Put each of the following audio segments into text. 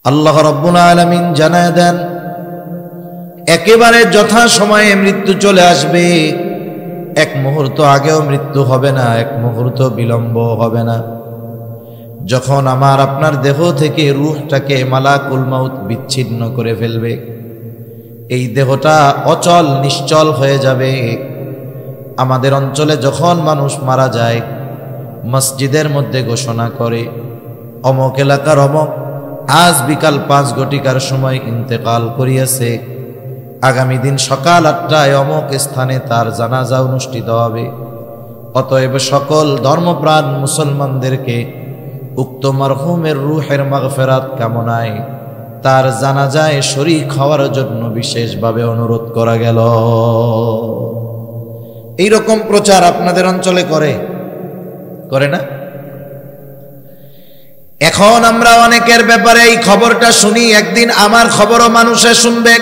আল্লাহ রাব্বুল আলামিন জানায় দেন, একেবারে যথা সময়ে মৃত্যু চলে আসবে। এক মুহূর্ত আগেও মৃত্যু হবে না, এক মুহূর্ত বিলম্ব হবে না। যখন আমার আপনার দেহ থেকে রূহটাকে মালাকুল মাউত বিচ্ছিন্ন করে ফেলবে, এই দেহটা অচল নিশ্চল হয়ে যাবে। আমাদের অঞ্চলে যখন মানুষ মারা যায়, মসজিদের মধ্যে ঘোষণা করে, অমুক এলাকার অমুক আজ বিকাল 5 ঘটিকার সময় ইন্তেকাল করিয়াছে, আগামী দিন সকাল 8টায় অমুক স্থানে তার জানাজা অনুষ্ঠিত হবে। অতএব সকল ধর্মপ্রাণ মুসলমানদেরকে উক্ত মারহুমের রূহের মাগফিরাত কামনায় তার জানাজায় শরীক হওয়ার জন্য বিশেষভাবে অনুরোধ করা গেল। এইরকম প্রচার আপনাদের অঞ্চলে করে না? এখন আমরা অনেকের ব্যাপারে এই খবরটা শুনি, একদিন আমার খবরও মানুষে শুনবে।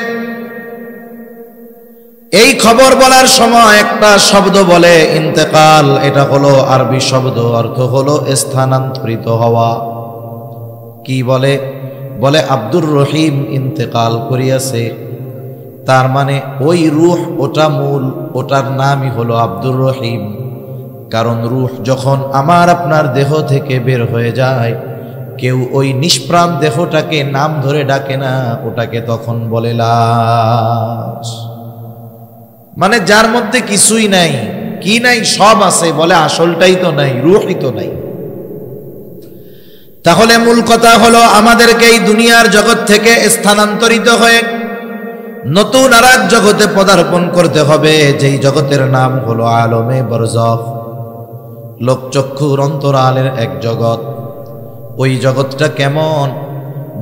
এই খবর বলার সময় একটা শব্দ বলে ইন্তেকাল, এটা হলো আরবি শব্দ, অর্থ হলো স্থানান্তরিত হওয়া। কি বলে? বলে আব্দুর রহিম ইন্তেকাল করিয়াছে। তার মানে ওই রূহ, ওটা মূল, ওটার নামই হলো আব্দুর রহিম। কারণ রূহ যখন আমার আপনার দেহ থেকে বের হয়ে যায়, কেউ ওই নিষ্প্রাণ দেহটাকে নাম ধরে ডাকে না, ওটাকে তখন বলে লাশ। মানে যার মধ্যে কিছুই নাই, কি নাই, সব আছে, বলে আসলটাই তো নাই, রূহই তো নাই। তাহলে মূল কথা হলো আমাদেরকে এই দুনিয়ার জগৎ থেকে স্থানান্তরিত হয়ে নতুন আর এক জগতে পদার্পণ করতে হবে, যেই জগতের নাম হলো আলমে বরজখ, লোকচক্ষুর অন্তরালের এক জগৎ। ওই জগৎটা কেমন?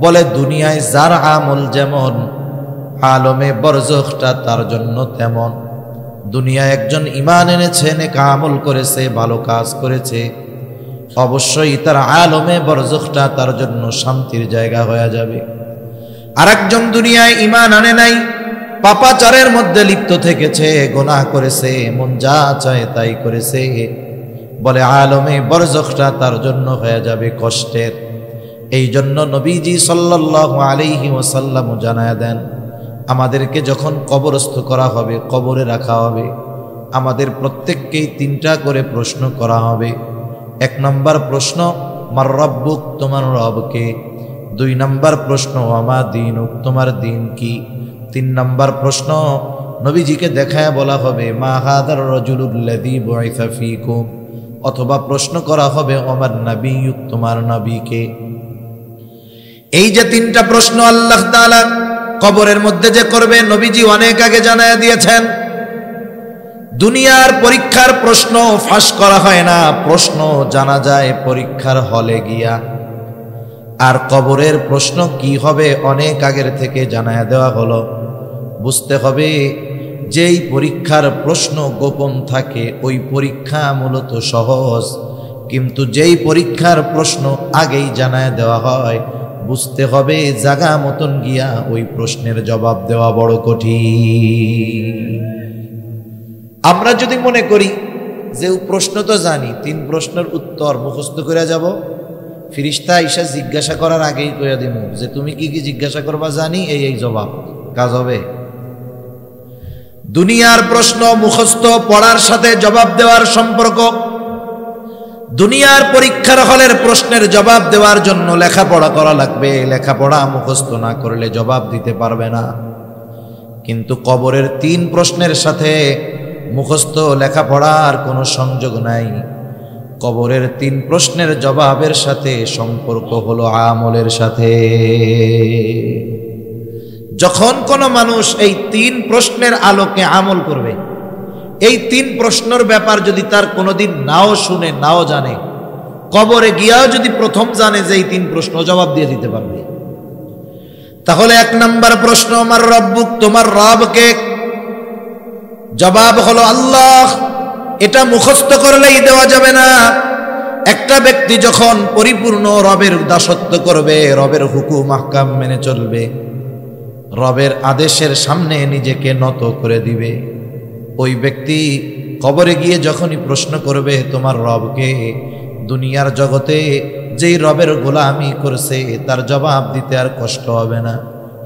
বলে দুনিয়ায় যার আমল যেমন, আলমে বরজখটা তার জন্য তেমন। দুনিয়ায় একজন ঈমান এনেছে, নেক আমল করেছে, ভালো কাজ করেছে, অবশ্যই তার আলমে বরজখটা তার জন্য শান্তির জায়গা হয়ে যাবে। আর একজন দুনিয়ায় ঈমান আনে নাই, পাপাচারের মধ্যে লিপ্ত থেকেছে, গুনাহ করেছে, মন যা চায় তাই করেছে, বলে আলমে বরজখটা তার জন্য হয়ে যাবে কষ্টের। এই জন্য নবীজি সাল্লাল্লাহু আলাইহি ওয়াসাল্লাম জানায় দেন, আমাদেরকে যখন কবরস্থ করা হবে, কবরে রাখা হবে, আমাদের প্রত্যেককেই 3টা করে প্রশ্ন করা হবে। 1 নম্বর প্রশ্ন, মার রব্বুক, তোমার রবকে। 2 নম্বর প্রশ্ন, আমা দীনুক, তোমার দিন কি। 3 নম্বর প্রশ্ন, নবীজিকে দেখায় বলা হবে, মা হাদার রাজুলুল্লাযী বুইসা ফীকুম, অথবা প্রশ্ন করা হবে, ওমার নবিয়ুক, তোমার নবীকে। এই যে 3টা প্রশ্ন আল্লাহ তাআলা কবরের মধ্যে যে করবে, নবীজি অনেক আগে জানায় দিয়েছেন। দুনিয়ার পরীক্ষার প্রশ্ন ফাঁস করা হয় না, প্রশ্ন জানা যায় পরীক্ষার হলে গিয়া। আর কবরের প্রশ্ন কি হবে অনেক আগের থেকে জানায় দেওয়া হলো। বুঝতে হবে, যেই পরীক্ষার প্রশ্ন গোপন থাকে ওই পরীক্ষা মূলত সহজ, কিন্তু যেই পরীক্ষার প্রশ্ন আগেই জানায় দেওয়া হয়, বুঝতে হবে জাগা মতন গিয়া ওই প্রশ্নের জবাব দেওয়া বড় কঠিন। আমরা যদি মনে করি যে প্রশ্ন তো জানি, 3 প্রশ্নের উত্তর মুখস্থ করে যাব, ফিরিস্তা আইসা জিজ্ঞাসা করার আগেই কইয়া দিব যে তুমি কি কি জিজ্ঞাসা করবা, জানি এই জবাব, কাজ হবে? দুনিয়ার প্রশ্ন মুখস্থ পড়ার সাথে জবাব দেওয়ার সম্পর্ক। দুনিয়ার পরীক্ষার হলের প্রশ্নের জবাব দেওয়ার জন্য লেখাপড়া করা লাগবে, লেখাপড়া মুখস্থ না করলে জবাব দিতে পারবে না। কিন্তু কবরের 3 প্রশ্নের সাথে মুখস্থ লেখাপড়ার কোনো সংযোগ নাই। কবরের 3 প্রশ্নের জবাবের সাথে সম্পর্ক হলো আমলের সাথে। যখন কোনো মানুষ এই 3 প্রশ্নের আলোকে আমল করবে, এই 3 প্রশ্নের ব্যাপার যদি তার কোনোদিন নাও শুনে, নাও জানে, কবরে গিয়াও যদি প্রথম জানে যে এই 3 প্রশ্ন, জবাব দিয়ে দিতে পারবে। তাহলে 1 নম্বর প্রশ্ন, আমার রব্বুক, তোমার রবকে। জবাব হলো আল্লাহ। এটা মুখস্থ করলেই দেওয়া যাবে না। একটা ব্যক্তি যখন পরিপূর্ণ রবের দাসত্ব করবে, রবের হুকুম আহকাম মেনে চলবে, রবের আদেশের সামনে নিজেকে নত করে দিবে, ওই ব্যক্তি কবরে গিয়ে যখনই প্রশ্ন করবে তোমার রবকে, দুনিয়ার জগতে যেই রবের গোলামি করছে তার জবাব দিতে আর কষ্ট হবে না,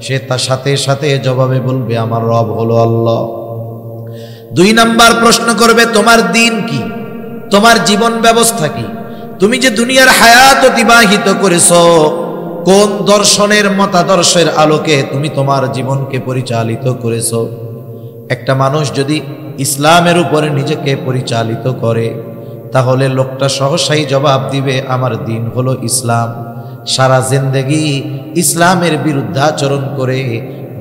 সে তার সাথে সাথে জবাবে বলবে আমার রব হলো আল্লাহ। 2 নাম্বার প্রশ্ন করবে তোমার দিন কি, তোমার জীবন ব্যবস্থা কি, তুমি যে দুনিয়ার হায়াত অতিবাহিত করেছো কোন দর্শনের মতাদর্শের আলোকে তুমি তোমার জীবনকে পরিচালিত করেছো। একটা মানুষ যদি ইসলামের উপরে নিজেকে পরিচালিত করে তাহলে লোকটা সহসাই জবাব দিবে আমার দিন হলো ইসলাম। সারা জিন্দেগি ইসলামের বিরুদ্ধাচরণ করে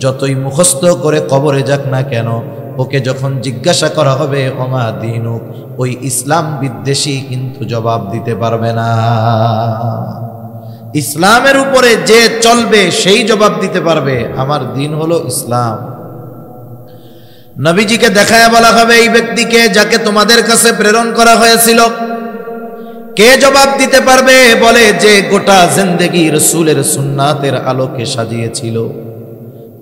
যতই মুখস্থ করে কবরে যাক না কেন, ওকে যখন জিজ্ঞাসা করা হবে ওমা দিনুক, ওই ইসলাম বিদ্বেষী কিন্তু জবাব দিতে পারবে না। ইসলামের উপরে যে চলবে সেই জবাব দিতে পারবে আমার দিন হলো ইসলাম। নবীজিকে দেখায় বলা হবে এই ব্যক্তিকে যাকে তোমাদের কাছে প্রেরণ করা হয়েছিল, কে জবাব দিতে পারবে? বলে যে গোটা জিন্দেগি রসুলের সুন্নাতের আলোকে সাজিয়েছিল,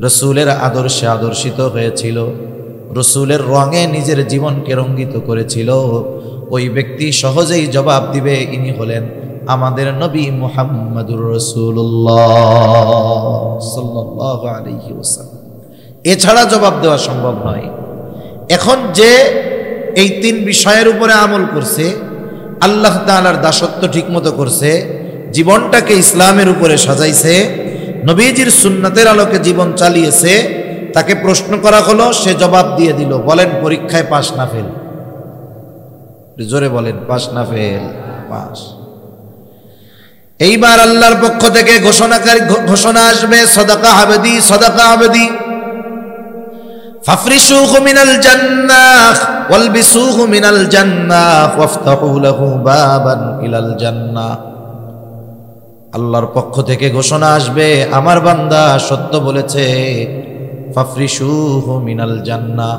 রসুলের আদর্শে আদর্শিত হয়েছিল, রসুলের রঙে নিজের জীবনকে রঙ্গিত করেছিল, ওই ব্যক্তি সহজেই জবাব দিবে ইনি হলেন আমাদের নবী মুহাম্মদুর রাসূলুল্লাহ সাল্লাল্লাহু আলাইহি ওয়াসাল্লাম। এছাড়া জবাব দেওয়া সম্ভব নয়। এখন যে এই 3 বিষয়ের উপরে আমল করছে, আল্লাহ তাআলার দাসত্ব ঠিকমতো করছে, জীবনটাকে ইসলামের উপরে সাজাইছে, নবীজির সুন্নাতের আলোকে জীবন চালিয়েছে, তাকে প্রশ্ন করা হলো, সে জবাব দিয়ে দিল। বলেন পরীক্ষায় পাস না ফেল? জোরে বলেন পাস না ফেল? পাস। এইবার আল্লাহর পক্ষ থেকে ঘোষণা আসবে সাদাকা আবদি, সাদাকা আবদি, ফাফরিশুহু মিনাল জান্নাহ ওয়ালবিসুহু মিনাল জান্নাহ ওয়াফতাহু লাহু বাবান ইলাল জান্নাহ। আল্লাহর পক্ষ থেকে ঘোষণা আসবে আমার বান্দা সত্য বলেছে, ফাফরিশুহু মিনাল জান্নাহ,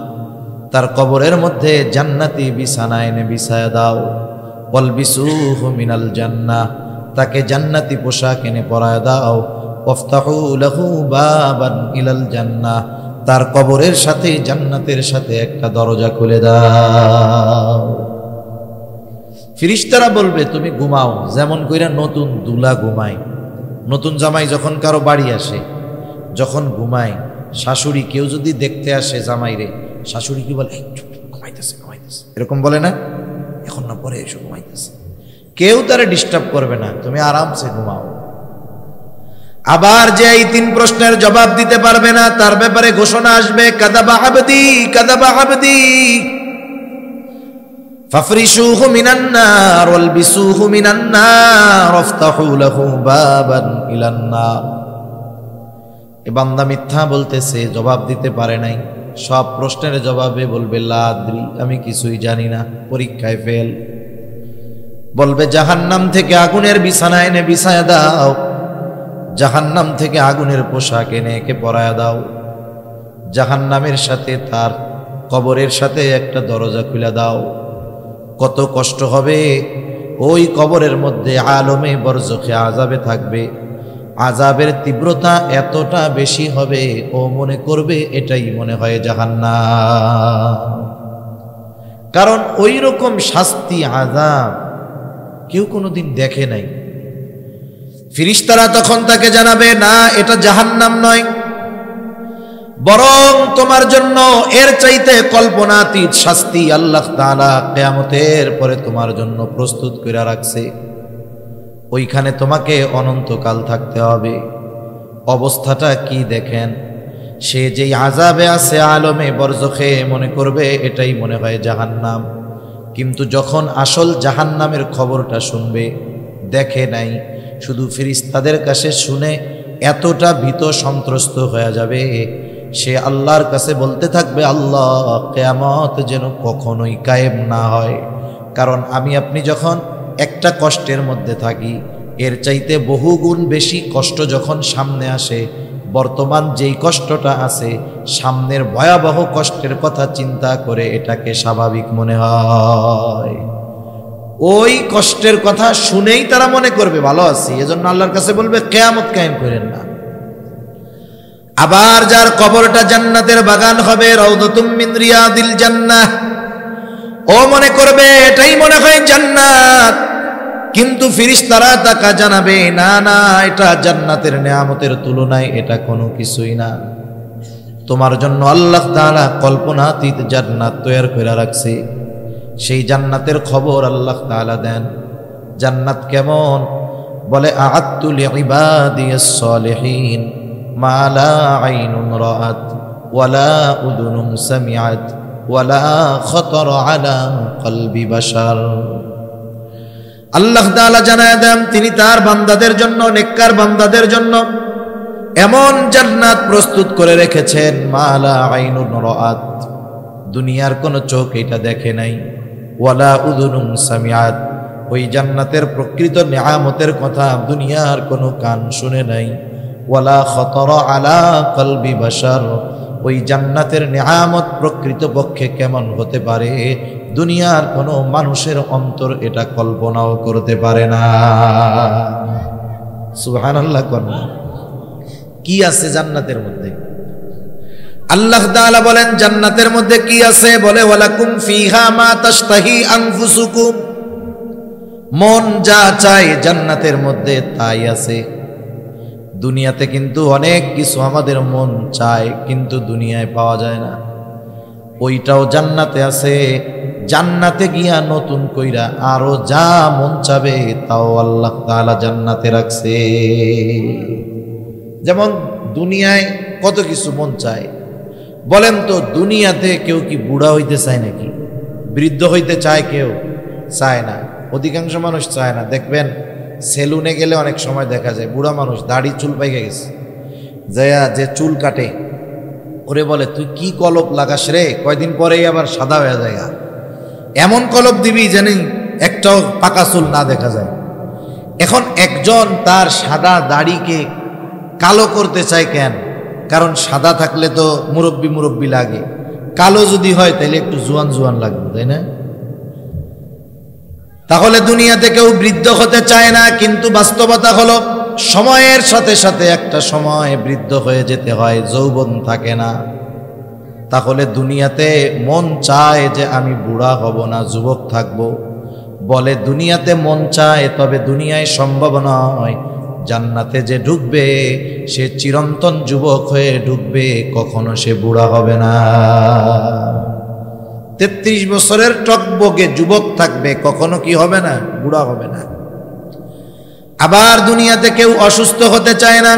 তার কবরের মধ্যে জান্নাতি বিছানা এনে বিছায়া দাও, ওয়ালবিসুহু মিনাল জান্নাহ, তাকে জান্নাতি পোশাক এনে পরায় দাও, ওয়াফতাহু লাহু বাবান ইলাল জান্নাহ, তার কবরের সাথে জান্নাতের সাথে একটা দরজা খুলে দাও। ফেরেশতারা বলবে তুমি ঘুমাও, যেমন কইরা নতুন দুলা ঘুমায়। নতুন জামাই যখন কারো বাড়ি আসে, যখন ঘুমায়, শাশুড়ি কেউ যদি দেখতে আসে জামাইরে, শাশুড়ি কি বলে ঘুমাইতেছে ঘুমাইতেছে, এরকম বলে না? এখন না পরে এসে ঘুমাইতেছে, কেউ তারে ডিস্টার্ব করবে না, তুমি আরামসে ঘুমাও। আবার যে এই 3 প্রশ্নের জবাব দিতে পারবে না তার ব্যাপারে ঘোষণা আসবে কাযাবা আবদি, কাযাবা আবদি, ফাফরিশুহু মিনান নার ওয়ালবিসুহু মিনান নার ওয়াফতাহু লাহু বাবান ইলান নার। এ বান্দা মিথ্যা বলতেছে, জবাব দিতে পারে নাই। সব প্রশ্নের জবাবে বলবে লা আদ্রি, আমি কিছুই জানি না, পরীক্ষায় ফেল। বলবে জাহান্নাম থেকে আগুনের বিছানা এনে বিছায়া দাও, জাহান্নাম থেকে আগুনের পোশাক এনে একে পরায়া দাও, জাহান্নামের সাথে তার কবরের সাথে একটা দরজা খুলে দাও। কত কষ্ট হবে ওই কবরের মধ্যে, আলমে বরজখে আযাবে থাকবে, আযাবের তীব্রতা এতটা বেশি হবে ও মনে করবে এটাই মনে হয় জাহান্নাম। কারণ ওই রকম শাস্তি আযাব কেউ কোনোদিন দেখে নাই। ফেরেশতারা তখন তাকে জানাবে না, এটা জাহান্নাম নয়, বরং তোমার জন্য এর চাইতে কল্পনাতীত শাস্তি আল্লাহ তাআলা কিয়ামতের পরে তোমার জন্য প্রস্তুত করে রাখছে। ওইখানে তোমাকে অনন্তকাল থাকতে হবে। অবস্থাটা কি দেখেন, সে যেই আযাবে আছে আলমে বরজখে, মনে করবে এটাই মনে হয় জাহান্নাম, কিন্তু যখন আসল জাহান্নামের খবরটা শুনবে, দেখে নাই, শুধু ফেরেশতাদের কাছে শুনে এতটা ভীত সন্ত্রস্ত হয়ে যাবে, সে আল্লাহর কাছে বলতে থাকবে আল্লাহ কিয়ামত যেন কখনোই কায়েম না হয়। কারণ আমি আপনি যখন একটা কষ্টের মধ্যে থাকি, এর চাইতে বহুগুণ বেশি কষ্ট যখন সামনে আসে, বর্তমান যেই কষ্টটা আছে, সামনের ভয়াবহ কষ্টের কথা চিন্তা করে এটাকে স্বাভাবিক মনে হয়। ওই কষ্টের কথা শুনেই তারা মনে করবে ভালো আছি, এজন্য আল্লাহর কাছে বলবে কিয়ামত কায়েম করেন না। আবার যার কবরটা জান্নাতের বাগান হবে, রাউদাতুম মিন রিয়াদিল জান্নাহ, ও মনে করবে এটাই মনে হয় জান্নাত। কিন্তু ফেরেশতারা তাকে জানাবে, না না, এটা জান্নাতের নেয়ামতের তুলনায় এটা কোনো কিছুই না। তোমার জন্য আল্লাহ তাআলা কল্পনাতীত জান্নাত তৈরি করে রাখছে। সেই জান্নাতের খবর আল্লাহ তাআলা দেন। জান্নাত কেমন? বলে, আ'আদতু লিইবাদিয়াস সালিহিন মা লা আইনুন রাআত ওয়ালা উযুনুন সামিআত ওয়ালা খাতারা আলা কলবি বাশার। আল্লাহ তাআলা জানায় দেন, তিনি তার বান্দাদের জন্য, নেককার বান্দাদের জন্য এমন জান্নাত প্রস্তুত করে রেখেছেন, মা লা আইনুন রাআত, দুনিয়ার কোন চোখ এটা দেখে নাই, ওয়ালা উযুনুন সামিআত, ওই জান্নাতের প্রকৃত নিয়ামতের কথা দুনিয়ার কোনো কান শুনে নাই, ওয়ালা খাতারা আলা কলবি বাশার, ওই জান্নাতের নিয়ামত প্রকৃতপক্ষে কেমন হতে পারে দুনিয়ার কোনো মানুষের অন্তর এটা কল্পনাও করতে পারে না। সুবহানাল্লাহ। কি আছে জান্নাতের মধ্যে? আল্লাহ তাআলা বলেন জান্নাতের মধ্যে কি আছে? বলে, ওয়ালাকুম ফিহা মা তাশতাহি আনফুসুকুম, মন যা চায় জান্নাতের মধ্যে তাই আছে। দুনিয়াতে কিন্তু অনেক কিছু আমাদের মন চায়, কিন্তু দুনিয়ায় পাওয়া যায় না, ওইটাও জান্নাতে আছে। জান্নাতে গিয়া নতুন কইরা আরো যা মন চাবে তাও আল্লাহ তাআলা জান্নাতে রাখছে। যেমন দুনিয়ায় কত কিছু মন চায়, বলেন তো দুনিয়াতে কেউ কি বুড়া হইতে চায় নাকি? বৃদ্ধ হইতে চায়? কেউ চায় না, অধিকাংশ মানুষ চায় না। দেখবেন সেলুনে গেলে অনেক সময় দেখা যায় বুড়া মানুষ দাড়ি চুল পাইকে গেছে, যে চুল কাটে ওরে বলে, তুই কি কলপ লাগাস রে, কয়দিন পরেই আবার সাদা হয়ে যায়। এমন কলপ দিবি যেন একটাও পাকা চুল না দেখা যায়। এখন একজন তার সাদা দাড়িকে কালো করতে চায় কেন? কারণ সাদা থাকলে তো মুরব্বি মুরব্বি লাগে, কালো যদি হয় তাহলে একটু জোয়ান জোয়ান লাগবে, তাই না? তাহলে দুনিয়াতে কেউ বৃদ্ধ হতে চায় না, কিন্তু বাস্তবতা হলো সময়ের সাথে সাথে একটা সময় বৃদ্ধ হয়ে যেতে হয়, যৌবন থাকে না। তাহলে দুনিয়াতে মন চায় যে আমি বুড়া হব না, যুবক থাকব। বলে দুনিয়াতে মন চায়, তবে দুনিয়ায় সম্ভব নয়। জান্নাতে যে ঢুকবে সে চিরন্তন যুবক হয়ে ঢুকবে, কখনো সে বুড়া হবে না। 33 বছরের টকবগে যুবক থাকবে, কখনো কি হবে না? বুড়া হবে না। আবার দুনিয়াতে কেউ অসুস্থ হতে চায় না,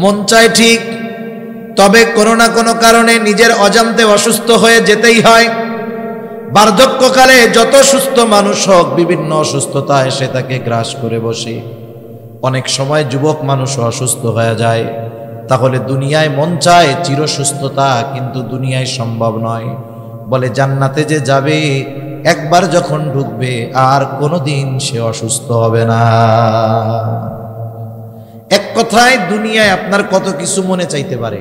মন চায় ঠিক, তবে কোনো না কোনো কারণে নিজের অজান্তে অসুস্থ হয়ে যেতেই হয়। বার্ধক্যকালে যত সুস্থ মানুষ হোক, বিভিন্ন অসুস্থতা এসে তাকে গ্রাস করে বসে। অনেক সময় যুবক মানুষও অসুস্থ হয়ে যায়। তাহলে দুনিয়ায় মন চায় চিরসুস্থতা, কিন্তু দুনিয়ায় সম্ভব নয়। বলে জান্নাতে যে যাবে, একবার যখন ঢুকবে আর কোনোদিন সে অসুস্থ হবে না। এক কথায় দুনিয়ায় আপনার কত কিছু মনে চাইতে পারে,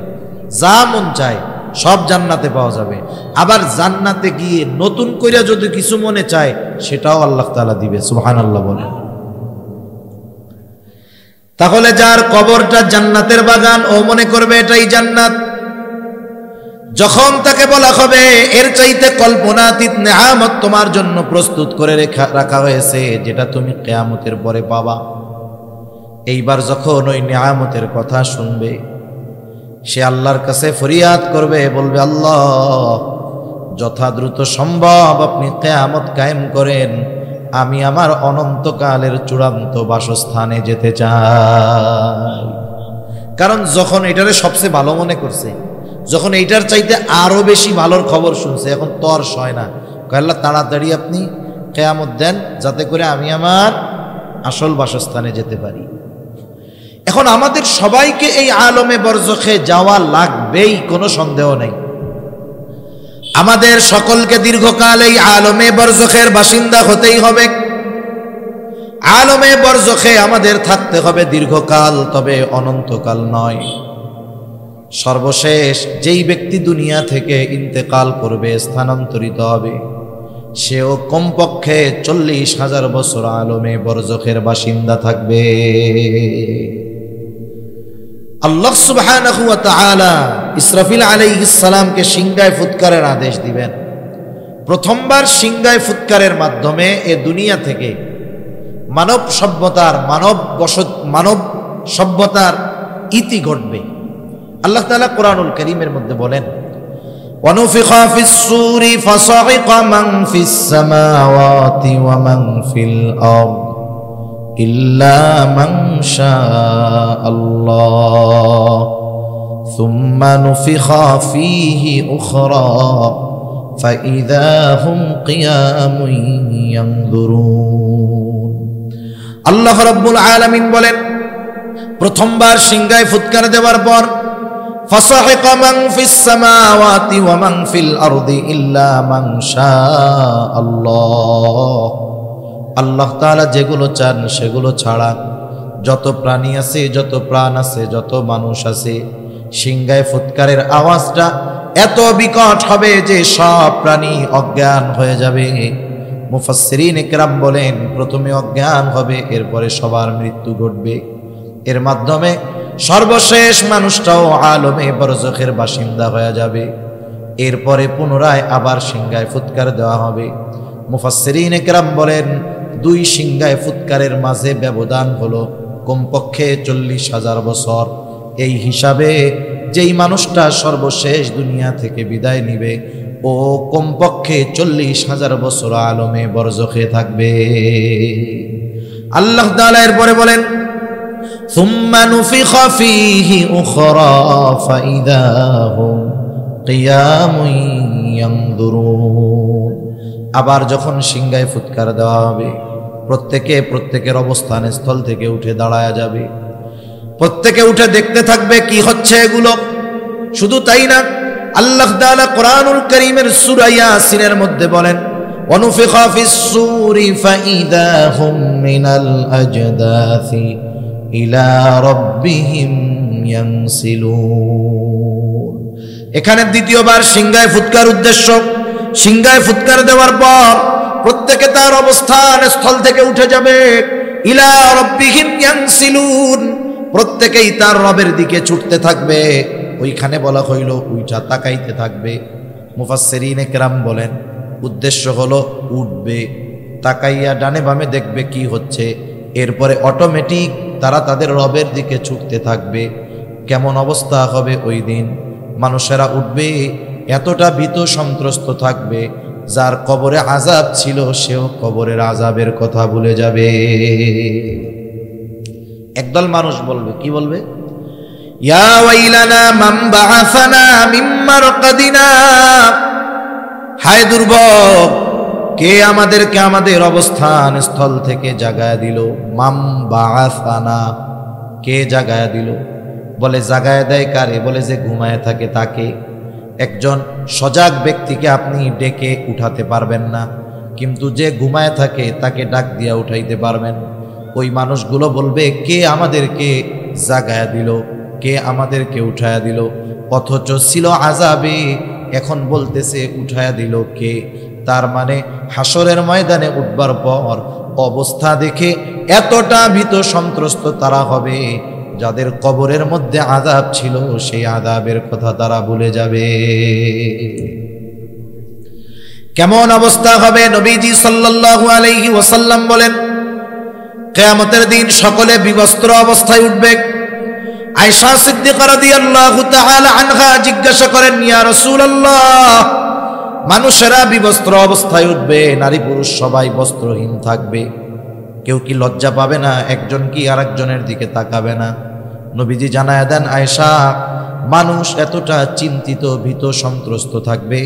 যা মন চায় সব জান্নাতে পাওয়া যাবে। আবার জান্নাতে গিয়ে নতুন কইরা যদি কিছু মনে চায় সেটাও আল্লাহ তাআলা দিবে। সুবহানাল্লাহ বলে। তাহলে যার কবরটা জান্নাতের বাগান, ও মনে করবে এটাই জান্নাত। যখন তাকে বলা হবে এর চাইতে কল্পনাতীত নেয়ামত তোমার জন্য প্রস্তুত করে রাখা হয়েছে, যেটা তুমি কিয়ামতের পরে পাবা, এইবার যখন ওই নেয়ামতের কথা শুনবে, সে আল্লাহর কাছে ফরিয়াদ করবে, বলবে আল্লাহ যথা দ্রুত সম্ভব আপনি কিয়ামত কায়েম করেন, আমি আমার অনন্তকালের চূড়ান্ত বাসস্থানে যেতে চাই। কারণ যখন এটারে সবচেয়ে ভালো মনে করছে, যখন এইটার চাইতে আরো বেশি ভালোর খবর শুনছে, এখন তর সয় না, আল্লাহ তাড়াতাড়ি আপনি কিয়ামত দেন যাতে করে আমি আমার আসল বাসস্থানে যেতে পারি। এখন আমাদের সবাইকে এই আলমে বরজখে যাওয়া লাগবেই, কোনো সন্দেহ নেই। আমাদের সকলকে দীর্ঘকাল এই আলমে বরজখের বাসিন্দা হতেই হবে। আলমে বরজখে আমাদের থাকতে হবে দীর্ঘকাল, তবে অনন্তকাল নয়। সর্বশেষ যেই ব্যক্তি দুনিয়া থেকে ইন্তেকাল করবে, স্থানান্তরিত হবে, সেও কমপক্ষে 40,000 বছর আলমে বরজখের বাসিন্দা থাকবে। আল্লাহ সুবহানাহু ওয়া তাআলা ইসরাফিল আলাইহিস সালামকে সিংহায় ফুৎকারের আদেশ দিবেন। প্রথমবার সিংহায় ফুৎকারের মাধ্যমে এ দুনিয়া থেকে মানব সভ্যতার ইতি ঘটবে। আল্লাহ তাআলা কোরআনুল কারীমের মধ্যে বলেন, وَنُفِخَ فِي الصُّورِ فَصَعِقَ مَنْ فِي السَّمَاوَاتِ وَمَنْ فِي الْأَرْضِ إِلَّا مَنْ شَاءَ اللَّهُ ثُمَّ نُفِخَ فِيهِ أُخْرَى فَإِذَا هُمْ قِيَامٌ يَنْظُرُونَ। আল্লাহ রাব্বুল আলামিন বলেন, প্রথমবার সিংহায় ফুৎকার দেওয়ার পর فَصَعِقَ مَنْ فِي السَّمَاوَاتِ وَمَنْ فِي الْأَرْضِ إِلَّا مَنْ شَاءَ اللَّهُ। আল্লাহ তাআলা যেগুলো চান সেগুলো ছাড়া যত প্রাণী আছে, যত প্রাণ আছে, যত মানুষ আছে, সিংহায় ফুৎকারের আওয়াজটা এত বিকট হবে যে সব প্রাণী অজ্ঞান হয়ে যাবে। মুফাসসিরিন ইকরাম বলেন, প্রথমে অজ্ঞান হবে, এরপরে সবার মৃত্যু ঘটবে। এর মাধ্যমে সর্বশেষ মানুষটাও আলমে বরজখের বাসিন্দা হয়ে যাবে। এরপরে পুনরায় আবার সিংহায় ফুৎকার দেওয়া হবে। মুফাসসিরিন ইকরাম বলেন, দুই সিংহায় ফুৎকারের মাঝে ব্যবধান হলো কমপক্ষে 40,000 বছর। এই হিসাবে যেই মানুষটা সর্বশেষ দুনিয়া থেকে বিদায় নিবে ও কমপক্ষে 40,000 বছর আলমে বরজখে থাকবে। আল্লাহ তাআলা এরপরে বলেন, ثُمَّ نُفِخَ فِيهِ أُخْرَى فَإِذَا هُمْ قِيَامٌ يَنْظُرُونَ। আবার যখন সিংহায় ফুৎকার দেওয়া হবে, প্রত্যেকের অবস্থান স্থল থেকে উঠে দাঁড়ায়া যাবে। প্রত্যেকে উঠে দেখতে থাকবে কি হচ্ছে এগুলো। শুধু তাই না, আল্লাহ তাআলা কোরআনুল কারীমের সূরা ইয়াসিনের মধ্যে বলেন, وَنُفِخَ فِي الصُّورِ فَإِذَا هُمْ مِنَ الْأَجْدَاثِ إِلَى رَبِّهِمْ يَنْسِلُونَ। এখানে দ্বিতীয়বার সিংহায় ফুৎকার উদ্দেশ্য, সিংহায় ফুৎকার দেওয়ার পর প্রত্যেকে তার অবস্থান স্থল থেকে উঠে যাবে। ইলা রাব্বিহিম ইয়ানসিলুন, প্রত্যেকেই তার রবের দিকে ছুটতে থাকবে। ওইখানে বলা হইল উইটা তাকাইতে থাকবে। মুফাসসিরিনে কেরাম বলেন, উদ্দেশ্য হলো উঠবে, তাকাইয়া ডানে বামে দেখবে কি হচ্ছে, এরপরে অটোমেটিক তারা তাদের রবের দিকে ছুটতে থাকবে। কেমন অবস্থা হবে ওই দিন? মানুষেরা উঠবে, এতটা ভীত সন্ত্রস্ত থাকবে, যার কবরে আযাব ছিল সেও কবরের আযাবের কথা ভুলে যাবে। একদল মানুষ বলবে, কি বলবে? ইয়া ওয়াইলানা মান বাআসানা মিন মারকাদিনা, হায় দুর্ভোগ, কে আমাদেরকে আমাদের অবস্থান স্থল থেকে জাগায়া দিল। মাম বাআসানা, কে জাগায়া দিল? বলে জাগায়া দেয় কারে? বলে যে ঘুমায় থাকে তাকে। একজন সজাগ ব্যক্তিকে আপনি ডেকে উঠাতে পারবেন না, কিন্তু যে ঘুমায় থাকে তাকে ডাক দিয়া উঠাইতে পারবেন। ওই মানুষগুলো বলবে, কে আমাদেরকে জাগায়া দিল, কে আমাদেরকে উঠায়া দিল? অথচ ছিল আযাবে, এখন বলতেছে উঠায়া দিল কে? তার মানে হাসরের ময়দানে উঠবার পর অবস্থা দেখে এতটা ভীত সন্ত্রস্ত তারা হবে, যাদের কবরের মধ্যে আযাব ছিল সেই আযাবের কথা তারা ভুলে যাবে। কেমন অবস্থা হবে? নবীজি সাল্লাল্লাহু আলাইহি ওয়াসাল্লাম বলেন, কিয়ামতের দিন সকলে বিবস্ত্র অবস্থায় উঠবে। আয়েশা সিদ্দিকা রাদিয়াল্লাহু তাআলা আনহা জিজ্ঞাসা করেন, ইয়া রাসূলুল্লাহ, মানুষেরা বিবস্ত্র অবস্থায় উঠবে, নারী পুরুষ সবাই বস্ত্রহীন থাকবে, কেউ কি লজ্জা পাবে না? একজন কি আরেকজনের দিকে তাকাবে না? নবীজি জানায়া দেন, আয়েশা, মানুষ এতটা চিন্তিত ভীত সন্ত্রস্ত থাকবে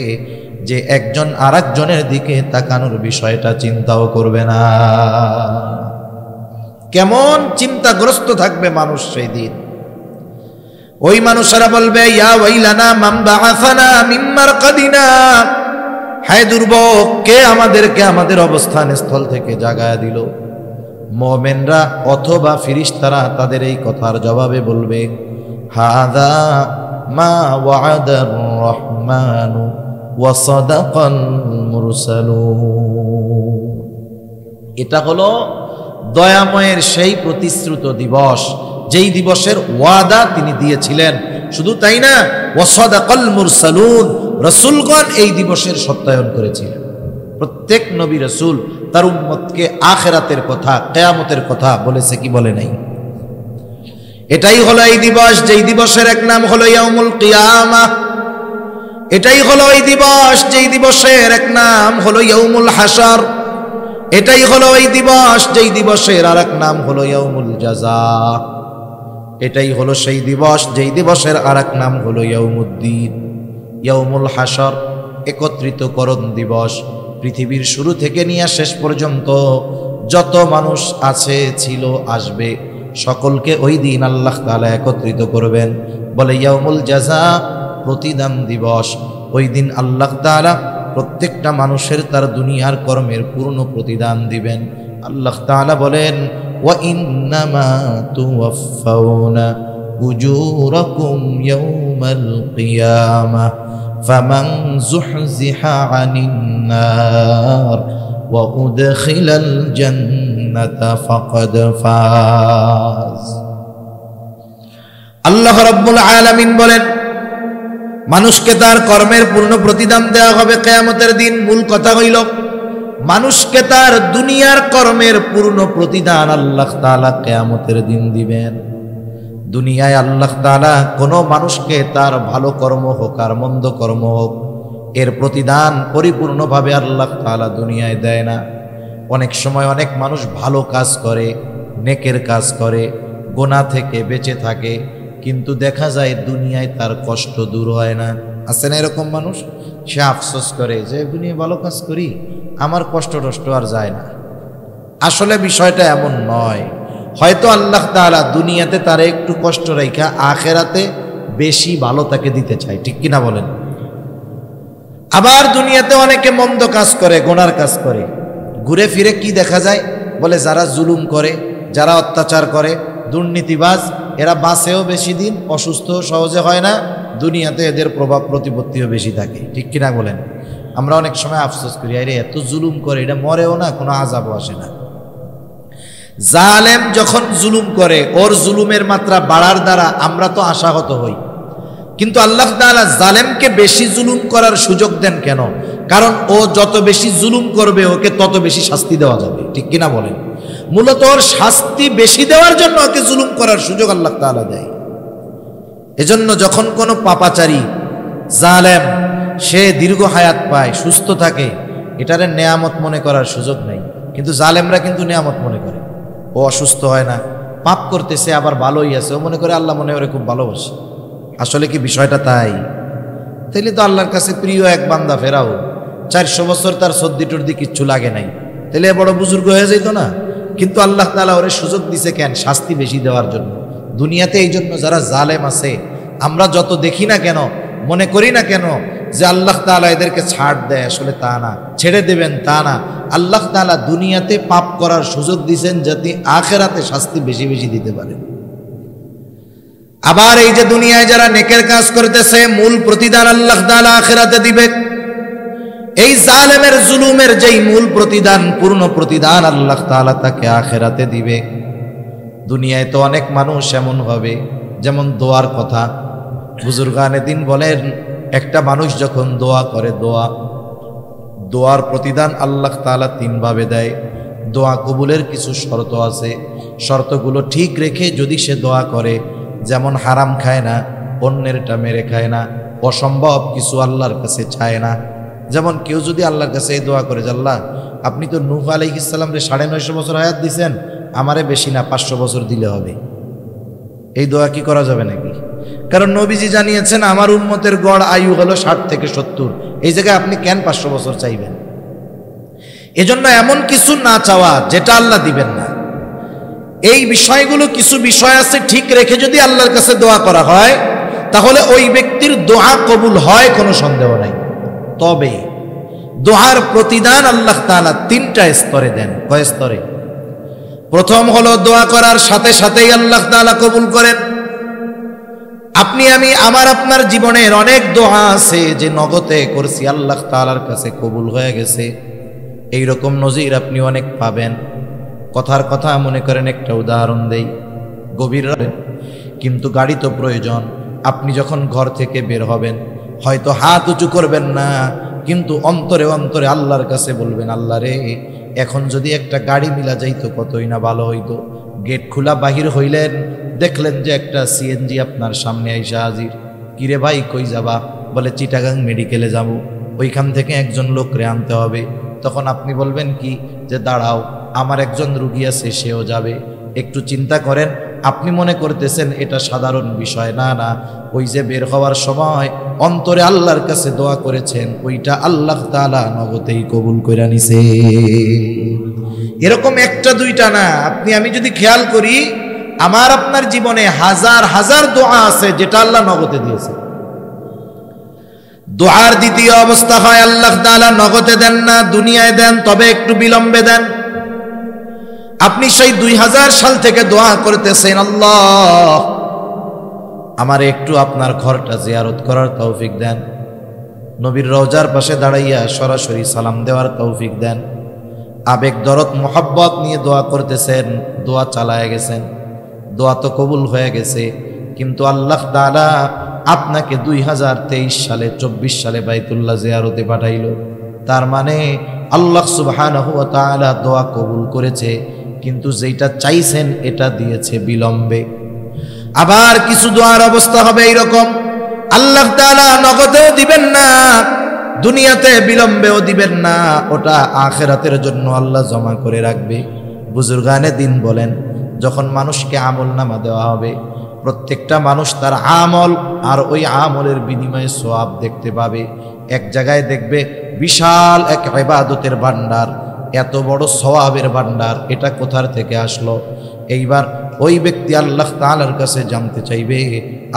যে একজন আরেকজনের দিকে তাকানোর বিষয়টা চিন্তাও করবে না। কেমন চিন্তাগ্রস্ত থাকবে মানুষ সেই দিন। ওই মানুষেরা বলবে, ইয়া ওয়াইলানা মান বাআসানা মিন মারকাদিনা, হায় দুর্ভোগ, কে আমাদেরকে আমাদের অবস্থান স্থল থেকে জাগায়া দিল? মুমিনরা অথবা ফেরেশতারা তাদের এই কথার জবাবে বলবে, হাযা মা ওয়া'আদার রহমানু ওয়া সাদাকাল মুরসালুন। এটা হলো দয়াময়ের সেই প্রতিশ্রুত দিবস, যেই দিবসের ওয়াদা তিনি দিয়েছিলেন। শুধু তাই না, ওয়া সাদাকাল মুরসালুন, রাসূলগণ এই দিবসের সত্যায়ন করেছিলেন। প্রত্যেক নবী রাসূল তার উম্মতকে আখিরাতের কথা, কিয়ামতের কথা বলেছে কি বলে নাই? এটাই হলো এই দিবস, যেই দিবসের এক নাম হলো ইয়াউমুল কিয়ামাহ। এটাই হলো ওই দিবস যেই দিবসের এক নাম হলো ইয়াউমুল হাশর। এটাই হলো ওই দিবস যেই দিবসের আর এক নাম হলো ইয়াউমুল জাযা। এটাই হলো সেই দিবস যেই দিবসের আর এক নাম হলো ইয়াউমুদ্দিন। ইয়াউমুল হাশর একত্রিতকরণ দিবস। পৃথিবীর শুরু থেকে নিয়ে শেষ পর্যন্ত যত মানুষ আছে, ছিল, আসবে, সকলকে ওই দিন আল্লাহ তাআলা একত্রিত করবেন। বলে ইয়াউমুল জাযা, প্রতিদান দিবস। ওই দিন আল্লাহ তাআলা প্রত্যেকটা মানুষের তার দুনিয়ার কর্মের পূর্ণ প্রতিদান দিবেন। আল্লাহ তাআলা বলেন, ওয়া ইন্নামা তুওয়াফাউনা উজুরাকুম ইয়াউমাল কিয়ামাহ ফামান যুহজিহা আনিন নার ওয়া উদখিলাল জান্নাতা ফাকাদ ফাজ। আল্লাহ রাব্বুল আলামিন বলেন, মানুষকে তার কর্মের পূর্ণ প্রতিদান দেওয়া হবে কিয়ামতের দিন। মূল কথা হইল, মানুষকে তার দুনিয়ার কর্মের পূর্ণ প্রতিদান আল্লাহ তাআলা কিয়ামতের দিন দিবেন। দুনিয়ায় আল্লাহ তাআলা কোনো মানুষকে তার ভালো কর্ম হোক আর মন্দ কর্ম হোক, এর প্রতিদান পরিপূর্ণভাবে আল্লাহ তাআলা দুনিয়ায় দেয় না। অনেক সময় অনেক মানুষ ভালো কাজ করে, নেকের কাজ করে, গুনাহ থেকে বেঁচে থাকে, কিন্তু দেখা যায় দুনিয়ায় তার কষ্ট দূর হয় না। আছে না এরকম মানুষ? সে আফসোস করে যে দুনিয়ায় ভালো কাজ করি, আমার কষ্ট আর যায় না। আসলে বিষয়টা এমন নয়। হয়তো আল্লাহ তাআলা দুনিয়াতে তার একটু কষ্ট রাখা আখিরাতে বেশি ভালো তাকে দিতে চায়, ঠিক কিনা বলেন? আবার দুনিয়াতে অনেকে মন্দ কাজ করে, গুনার কাজ করে, ঘুরে ফিরে কি দেখা যায়? বলে যারা জুলুম করে, যারা অত্যাচার করে, দুর্নীতিবাজ, এরা বাঁচেও বেশি দিন, অসুস্থ সহজে হয় না, দুনিয়াতে এদের প্রভাব প্রতিপত্তিও বেশি থাকে, ঠিক কিনা বলেন? আমরা অনেক সময় আফসোস করি, আরে এত জুলুম করে, এটা মরেও না, কোনো আযাবও আসে না। জালেম যখন জুলুম করে, ওর জুলুমের মাত্রা বাড়ার দ্বারা আমরা তো আশাহত হই, কিন্তু আল্লাহ তাআলা জালেমকে বেশি জুলুম করার সুযোগ দেন কেন? কারণ ও যত বেশি জুলুম করবে, ওকে তত বেশি শাস্তি দেওয়া যাবে, ঠিক কিনা বলেন? মূলত ওর শাস্তি বেশি দেওয়ার জন্য ওকে জুলুম করার সুযোগ আল্লাহ তাআলা দেয়। এজন্য যখন কোনো পাপাচারী জালেম সে দীর্ঘ হায়াত পায়, সুস্থ থাকে, এটারে নেয়ামত মনে করার সুযোগ নেই। কিন্তু জালেমরা কিন্তু নেয়ামত মনে করে। ও অসুস্থ হয় না, পাপ করতেছে, আবার ভালোই আছে, ও মনে করে আল্লাহ মনে করে খুব ভালোবাসে। আসলে কি বিষয়টা তাই? তাইলে তো আল্লাহর কাছে প্রিয় এক বান্দা ফেরাও, 400 বছর তার সর্দি টর্দি কিচ্ছু লাগে নাই, তাহলে বড় বুজুর্গ হয়ে যেত না? কিন্তু আল্লাহ তাআলা ওরে সুযোগ দিছে কেন? শাস্তি বেশি দেওয়ার জন্য। দুনিয়াতে এই জন্য যারা জালেম আছে, আমরা যত দেখি না কেন, মনে করি না কেন যে আল্লাহ তাআলা এদেরকে ছাড় দেয়, আসলে তা না, ছেড়ে দেবেন তা না। আল্লাহ তাআলা দুনিয়াতে পাপ করার সুযোগ দিয়েছেন যাতে আখিরাতে শাস্তি বেশি বেশি দিতে পারেন। আবার এই যে দুনিয়ায় যারা নেকের কাজ করতেছে, মূল প্রতিদান আল্লাহ তাআলা আখিরাতে দিবেন। এই জালেমের জুলুমের যেই মূল প্রতিদান, পূর্ণ প্রতিদান আল্লাহ তাআলা তাকে আখিরাতে দিবে। দুনিয়ায় তো অনেক মানুষ এমন হবে, যেমন দোয়ার কথা বুজুর্গানে দিন বলেন, একটা মানুষ যখন দোয়া করে, দোয়ার প্রতিদান আল্লাহ তাআলা 3 ভাবে দেয়। দোয়া কবুলের কিছু শর্ত আছে, শর্তগুলো ঠিক রেখে যদি সে দোয়া করে, যেমন হারাম খায় না, অন্যেরটা মেরে খায় না, অসম্ভব কিছু আল্লাহর কাছে চায় না। যেমন কেউ যদি আল্লাহর কাছে এই দোয়া করে যে আল্লাহ আপনি তো নূহ আলাইহিস সালাম রে 950 বছর হায়াত দিয়েছেন, আমারে বেশি না 500 বছর দিলে হবে, এই দোয়া কি করা যাবে নাকি? কারণ নবীজি জানিয়েছেন আমার উম্মতের গড় আয়ু হলো 60 থেকে 70, এই জায়গায় আপনি কেন 500 বছর চাইবেন? এজন্য এমন কিছু না চাওয়া যেটা আল্লাহ দিবেন না। এই বিষয়গুলো, কিছু বিষয় আছে, ঠিক রেখে যদি আল্লাহর কাছে দোয়া করা হয় তাহলে ওই ব্যক্তির দোয়া কবুল হয়, কোনো সন্দেহ নাই। তবে দোয়ার প্রতিদান আল্লাহ তাআলা 3টা স্তরে দেন। কয় স্তরে? প্রথম হলো দোয়া করার সাথে সাথেই আল্লাহ তাআলা কবুল করেন। আপনি আমি আমার আপনার জীবনের অনেক দোয়া আছে যে নগদে করছি, আল্লাহ তাআলার কাছে কবুল হয়ে গেছে। এই রকম নজির আপনি অনেক পাবেন। কথার কথা মনে করেন একটা উদাহরণ দেই, গভীর কিন্তু গাড়ি তো প্রয়োজন। আপনি যখন ঘর থেকে বের হবেন, হয়তো হাত উঁচু করবেন না, কিন্তু অন্তরে অন্তরে আল্লাহর কাছে বলবেন, আল্লাহ রে এখন যদি একটা গাড়ি মিলা যাইতো কতই না ভালো হইতো। গেট খোলা বাহির হইলেন, দেখলেন যে একটা সিএনজি আপনার সামনে আইসা হাজির। কিরে ভাই কই যাবা? বলে চিটাগাং মেডিকেলে যাব, ওইখান থেকে একজন লোকরে আনতে হবে। তখন আপনি বলবেন কি যে দাঁড়াও, আমার একজন রুগী আছে, সেও যাবে। একটু চিন্তা করেন, আপনি মনে করতেছেন এটা সাধারণ বিষয়। না না, ওই যে বের হওয়ার সময় অন্তরে আল্লাহর কাছে দোয়া করেছেন, ওইটা আল্লাহ তাআলা নগদেই কবুল কইরা নিছে। এরকম একটা দুইটা না, আপনি আমি যদি খেয়াল করি, আমার আপনার জীবনে হাজার হাজার দোয়া আছে যেটা আল্লাহ নগদে দিয়েছে। দোয়ার দ্বিতীয় অবস্থা হয় আল্লাহ তাআলা নগদে দেন না, দুনিয়ায় দেন, তবে একটু বিলম্বে দেন। আপনি সেই 2000 সাল থেকে দোয়া করতেছেন, আল্লাহ আমার একটু আপনার ঘরটা জিয়ারত করার তৌফিক দেন, নবীর রওজার পাশে দাঁড়াইয়া সরাসরি সালাম দেওয়ার তৌফিক দেন। আবেগ দরদ মোহাব্বত নিয়ে দোয়া করতেছেন, দোয়া চালায় গেছেন, দোয়া তো কবুল হয়ে গেছে, কিন্তু আল্লাহ তাআলা আপনাকে 2023 সালে 24 সালে বাইতুল্লাহ জিয়ারতে পাঠাইল। তার মানে আল্লাহ সুবহানাহু ওয়া তাআলা দোয়া কবুল করেছে, কিন্তু যেটা চাইছেন এটা দিয়েছে বিলম্বে। আবার কিছু দোয়ার অবস্থা হবে এইরকম, আল্লাহ তাআলা নগদেও দিবেন না, দুনিয়াতে বিলম্বেও দিবেন না, ওটা আখিরাতের জন্য আল্লাহ জমা করে রাখবে। বুজুর্গানে দিন বলেন, যখন মানুষকে আমল নামা দেওয়া হবে, প্রত্যেকটা মানুষ তার আমল আর ওই আমলের বিনিময়ে সওয়াব দেখতে পাবে। এক জায়গায় দেখবে বিশাল এক ইবাদতের ভান্ডার, এত বড় সওয়াবের ভান্ডার, এটা কোথার থেকে আসলো? এইবার ওই ব্যক্তি আল্লাহ তাআলার কাছে জানতে চাইবে।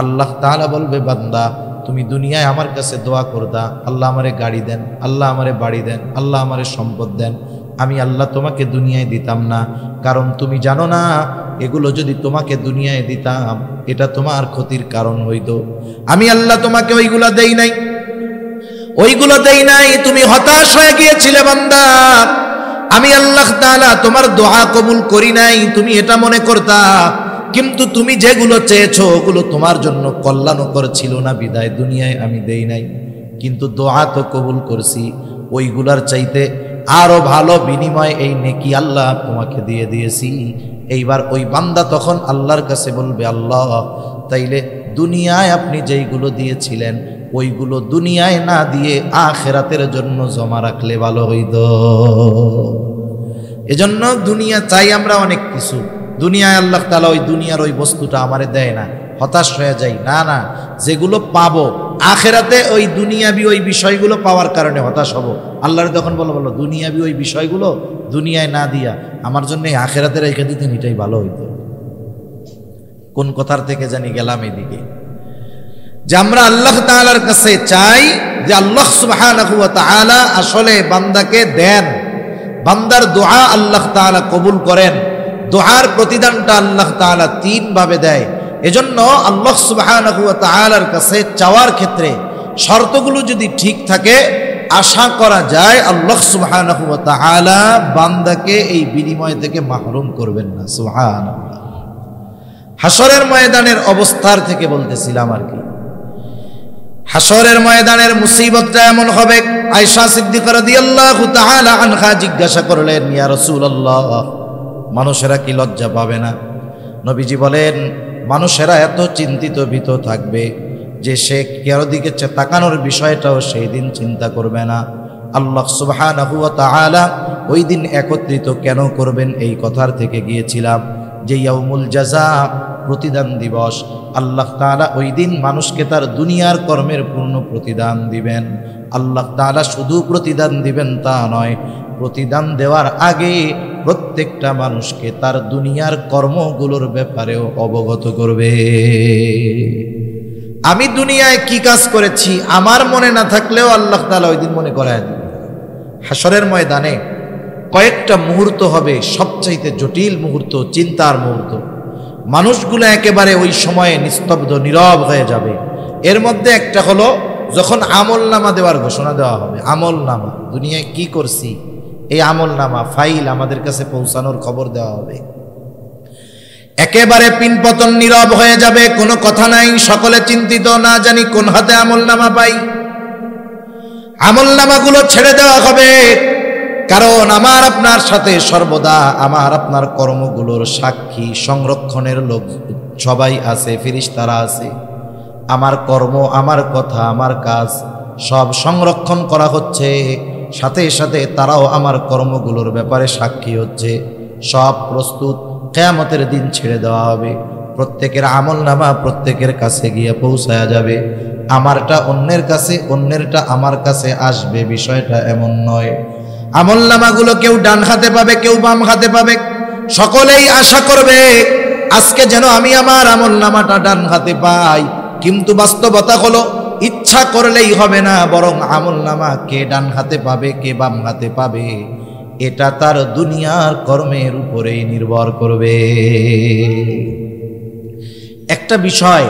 আল্লাহ তাআলা বলবে, বান্দা তুমি দুনিয়ায় আমার কাছে দোয়া করদা, আল্লাহ আমারে গাড়ি দেন, আল্লাহ আমারে বাড়ি দেন, আল্লাহ আমারে সম্পদ দেন। আমি আল্লাহ তোমাকে দুনিয়ায় দিতাম না, কারণ তুমি জানো না এগুলো যদি তোমাকে দুনিয়ায় দিতাম এটা তোমার ক্ষতির কারণ হইতো। আমি আল্লাহ তোমাকে ওইগুলা দেই নাই, ওইগুলো দেই নাই, তুমি হতাশ হয়ে গিয়েছিলে বান্দা। আমি আল্লাহ তাআলা তোমার দোয়া কবুল করি নাই, তুমি এটা মনে করতা, কিন্তু তুমি যেগুলো চেয়েছো ওগুলো তোমার জন্য কল্যাণকর ছিল না, বিদায় দুনিয়ায় আমি দেই নাই। কিন্তু দোয়া তো কবুল করছি, ওইগুলার চাইতে আরো ভালো বিনিময় এই নেকি আল্লাহ তোমাকে দিয়ে দিয়েছি। এইবার ওই বান্দা তখন আল্লাহর কাছে বলবে, আল্লাহ তাইলে দুনিয়ায় আপনি যেইগুলো দিয়েছিলেন ওইগুলো দুনিয়ায় না দিয়ে আখিরাতের জন্য জমা রাখলে ভালো হইতো। এজন্য দুনিয়া চাই আমরা অনেক কিছু, দুনিয়ায় আল্লাহ তাআলা ওই দুনিয়ার ওই বস্তুটা আমারে দেয় না, হতাশ হয়ে যাই। না না, যেগুলো পাবো আখিরাতে ওই দুনিয়াবি ওই বিষয়গুলো পাওয়ার কারণে হতাশ হব। আল্লাহর তখন বলো দুনিয়াবি ওই বিষয়গুলো দুনিয়ায় না দিয়া আমার জন্য আখিরাতে রেখে দিতেন, এটাই ভালো হইতো। কোন কথার থেকে জানি গেলাম এদিকে, যে আমরা আল্লাহ তাআলার কাছে চাই যে আল্লাহ সুবহানাহু ওয়া তাআলা আসলে বান্দাকে দেন, বান্দার দোয়া আল্লাহ তাআলা কবুল করেন। দোয়ার প্রতিদানটা আল্লাহ তাআলা 3 ভাবে দেয়। এজন্য আল্লাহ সুবহানাহু ওয়া তাআলার কাছে চাওয়ার ক্ষেত্রে শর্তগুলো যদি ঠিক থাকে, আশা করা যায় আল্লাহ সুবহানাহু ওয়া তাআলা বান্দাকে এই বিনিময় থেকে মাহরুম করবেন না। সুবহানাল্লাহ। হাসরের ময়দানের অবস্থার থেকে বলতেছিলাম আর কি, হাসরের ময়দানের মুসিবতটা এমন হবে। আয়েশা সিদ্দিকা রাদিয়াল্লাহু তাআলা আনহা জিজ্ঞাসা করলেন, ইয়া রাসূলুল্লাহ, মানুষেরা কি লজ্জা পাবে না? নবীজি বলেন, মানুষেরা এত চিন্তিত ভীত থাকবে যে সে কারো দিকে তাকানোর বিষয়টাও সেই দিন চিন্তা করবে না। আল্লাহ সুবহানাহু ওয়া তাআলা ওই দিন একত্রিত কেন করবেন এই কথার থেকে গিয়েছিলাম যে ইয়াউমুল জাযা, প্রতিদান দিবস। আল্লাহ তাআলা ওই দিন মানুষকে তার দুনিয়ার কর্মের পূর্ণ প্রতিদান দিবেন। আল্লাহ তাআলা শুধু প্রতিদান দিবেন তা নয়, প্রতিদান দেওয়ার আগে প্রত্যেকটা মানুষকে তার দুনিয়ার কর্মগুলোর ব্যাপারেও অবগত করবে। আমি দুনিয়ায় কি কাজ করেছি আমার মনে না থাকলেও আল্লাহ তাআলা ওই দিন মনে করায় দিবেন। হাসরের ময়দানে কয়েকটা মুহূর্ত হবে সবচাইতে জটিল মুহূর্ত, চিন্তার মুহূর্ত। মানুষগুলো একেবারে ওই সময়ে নিস্তব্ধ নীরব হয়ে যাবে। এর মধ্যে একটা হলো যখন আমল নামা দেওয়ার ঘোষণা দেওয়া হবে। আমল নামা, দুনিয়ায় কি করছি এই আমল নামা ফাইল আমাদের কাছে পৌঁছানোর খবর দেওয়া হবে। একেবারে পিনপতন নীরব হয়ে যাবে, কোনো কথা নাই, সকলে চিন্তিত, না জানি কোন হাতে আমল নামা পাই। আমল নামাগুলো ছেড়ে দেওয়া হবে, কারণ আমার আপনার সাথে সর্বদা আমার আপনার কর্মগুলোর সাক্ষী সংরক্ষণের লোক সবাই আছে, ফেরেশতারা আছে। আমার কর্ম, আমার কথা, আমার কাজ সব সংরক্ষণ করা হচ্ছে, সাথে সাথে তারাও আমার কর্মগুলোর ব্যাপারে সাক্ষী হচ্ছে। সব প্রস্তুত, কিয়ামতের দিন ছেড়ে দেওয়া হবে, প্রত্যেকের আমলনামা প্রত্যেকের কাছে গিয়ে পৌঁছায়া যাবে। আমারটা অন্যের কাছে, অন্যেরটা আমার কাছে আসবে, বিষয়টা এমন নয়। আমলনামাগুলো কেউ ডান হাতে পাবে, কেউ বাম হাতে পাবে, সকলেই আশা করবে আজকে যেন আমি আমার আমলনামাটা ডান হাতে পাই। কিন্তু বাস্তবতা হলো ইচ্ছা করলেই হবে না, বরং আমলনামা কে ডান হাতে পাবে কে বাম হাতে পাবে এটা তার দুনিয়ার কর্মের উপরেই নির্ভর করবে। একটা বিষয়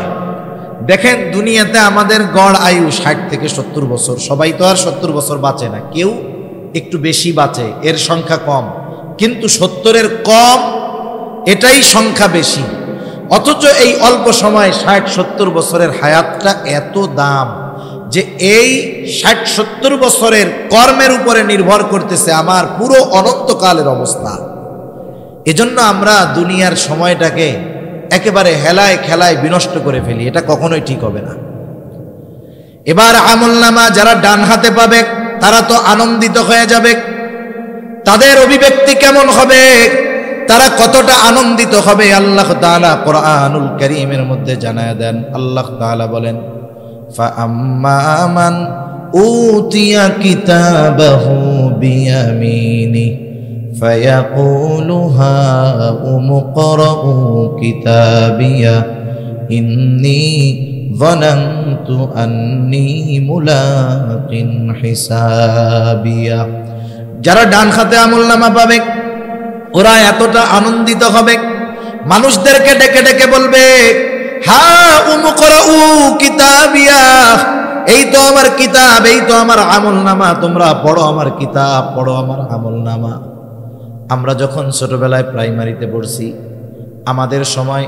দেখেন, দুনিয়াতে আমাদের গড় আয়ু 60 থেকে 70 বছর। সবাই তো আর 70 বছর বাঁচে না, কেউ একটু বেশি বাঁচে, এর সংখ্যা কম। কিন্তু 70-এর কম, এটাই সংখ্যা বেশি। অথচ এই অল্প সময় 60-70 বছরের হায়াতটা এত দাম যে এই 60-70 বছরের কর্মের উপরে নির্ভর করতেছে আমার পুরো অনন্তকালের অবস্থা। এজন্য আমরা দুনিয়ার সময়টাকে একেবারে হেলায় খেলায় বিনষ্ট করে ফেলি, এটা কখনোই ঠিক হবে না। এবার আমলনামা যারা ডান হাতে পাবে তারা তো আনন্দিত হয়ে যাবে। তাদের অভিব্যক্তি কেমন হবে, তারা কতটা আনন্দিত হবে, আল্লাহ তাআলা কোরআনুল কারীমের মধ্যে জানায় দেন। আল্লাহ তাআলা বলেন, ফাআম্মা মান উতিয়া কিতাবাহু বিয়ামিনি ফায়াকুলু হাউম ইকরাউ কিতাবিয়া ইন্নী যানানতু আন্নী মুলাকিন হিসাবিয়া। যারা ডান হাতে আমলনামা পাবে ওরা এতটা আনন্দিত হবে, মানুষদেরকে ডেকে ডেকে বলবে, হা উমকরাউ কিতাবিয়া, এই তো আমার কিতাব, এই তো আমার আমলনামা, তোমরা পড়ো আমার কিতাব, পড়ো আমার আমলনামা। আমরা যখন ছোটবেলায় প্রাইমারিতে পড়ছি, আমাদের সময়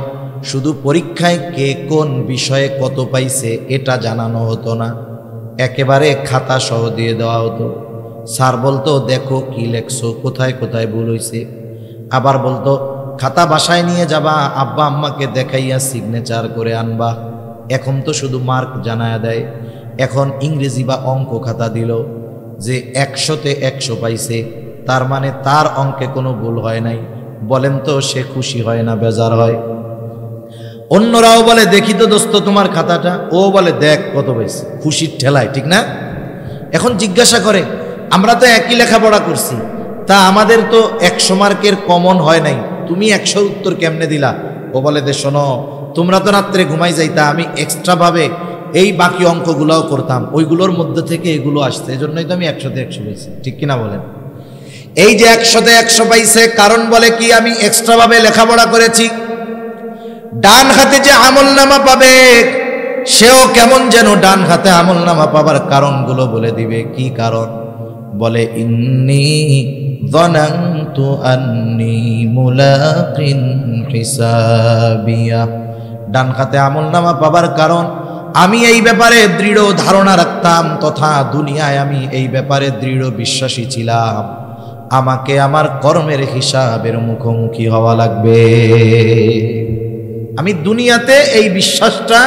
শুধু পরীক্ষায় কে কোন বিষয়ে কত পাইছে এটা জানানো হতো না, একেবারে খাতা সহ দিয়ে দেওয়া হতো। স্যার বলতো, দেখো কি লেখছো, কোথায় কোথায় ভুল হইছে। আবার বলতো, খাতা বাসায় নিয়ে যাবা, আব্বা আম্মাকে দেখাইয়া সিগনেচার করে আনবা। এখন তো শুধু মার্ক জানায়া দেয়। এখন ইংরেজি বা অঙ্ক খাতা দিল যে 100-তে 100 পাইছে, তার মানে তার অঙ্কে কোনো ভুল হয় নাই। বলেন তো সে খুশি হয় না বেজার হয়? অন্যরাও বলে, দেখি তো দোস্ত তোমার খাতাটা, ও বলে দেখ কত পাইছে, খুশির ঠেলায়, ঠিক না? এখন জিজ্ঞাসা করে, আমরা তো একই লেখাপড়া করছি, তা আমাদের তো 100 মার্কের কমন হয় নাই, তুমি 100 উত্তর কেমনে দিলা? ও বলে, দে শোনো, তোমরা তো রাত্রে ঘুমাই যাইতা, আমি এক্সট্রা ভাবে এই বাকি অঙ্কগুলোও করতাম, ওইগুলোর মধ্যে থেকে এগুলো আসছে, এজন্যই তো আমি 100-তে 100 পেয়েছি, ঠিক কিনা বলেন? এই যে 100-তে 100 পাইছে, কারণ বলে কি, আমি এক্সট্রা ভাবে লেখাপড়া করেছি। ডান হাতে যে আমলনামা পাবে সেও কেমন যেন ডান হাতে আমলনামা পাবার কারণগুলো বলে দিবে। কি কারণ? বলে, ইন্নী যানানতু আন্নী মুলাকিন হিসাবিয়া। ডান হাতে আমলনামা পাবার কারণ, আমি এই ব্যাপারে দৃঢ় ধারণা রাখতাম, তথা দুনিয়ায় আমি এই ব্যাপারে দৃঢ় বিশ্বাসী ছিলাম, আমাকে আমার কর্মের হিসাবের মুখোমুখি হওয়া লাগবে। আমি দুনিয়াতে এই বিশ্বাসটা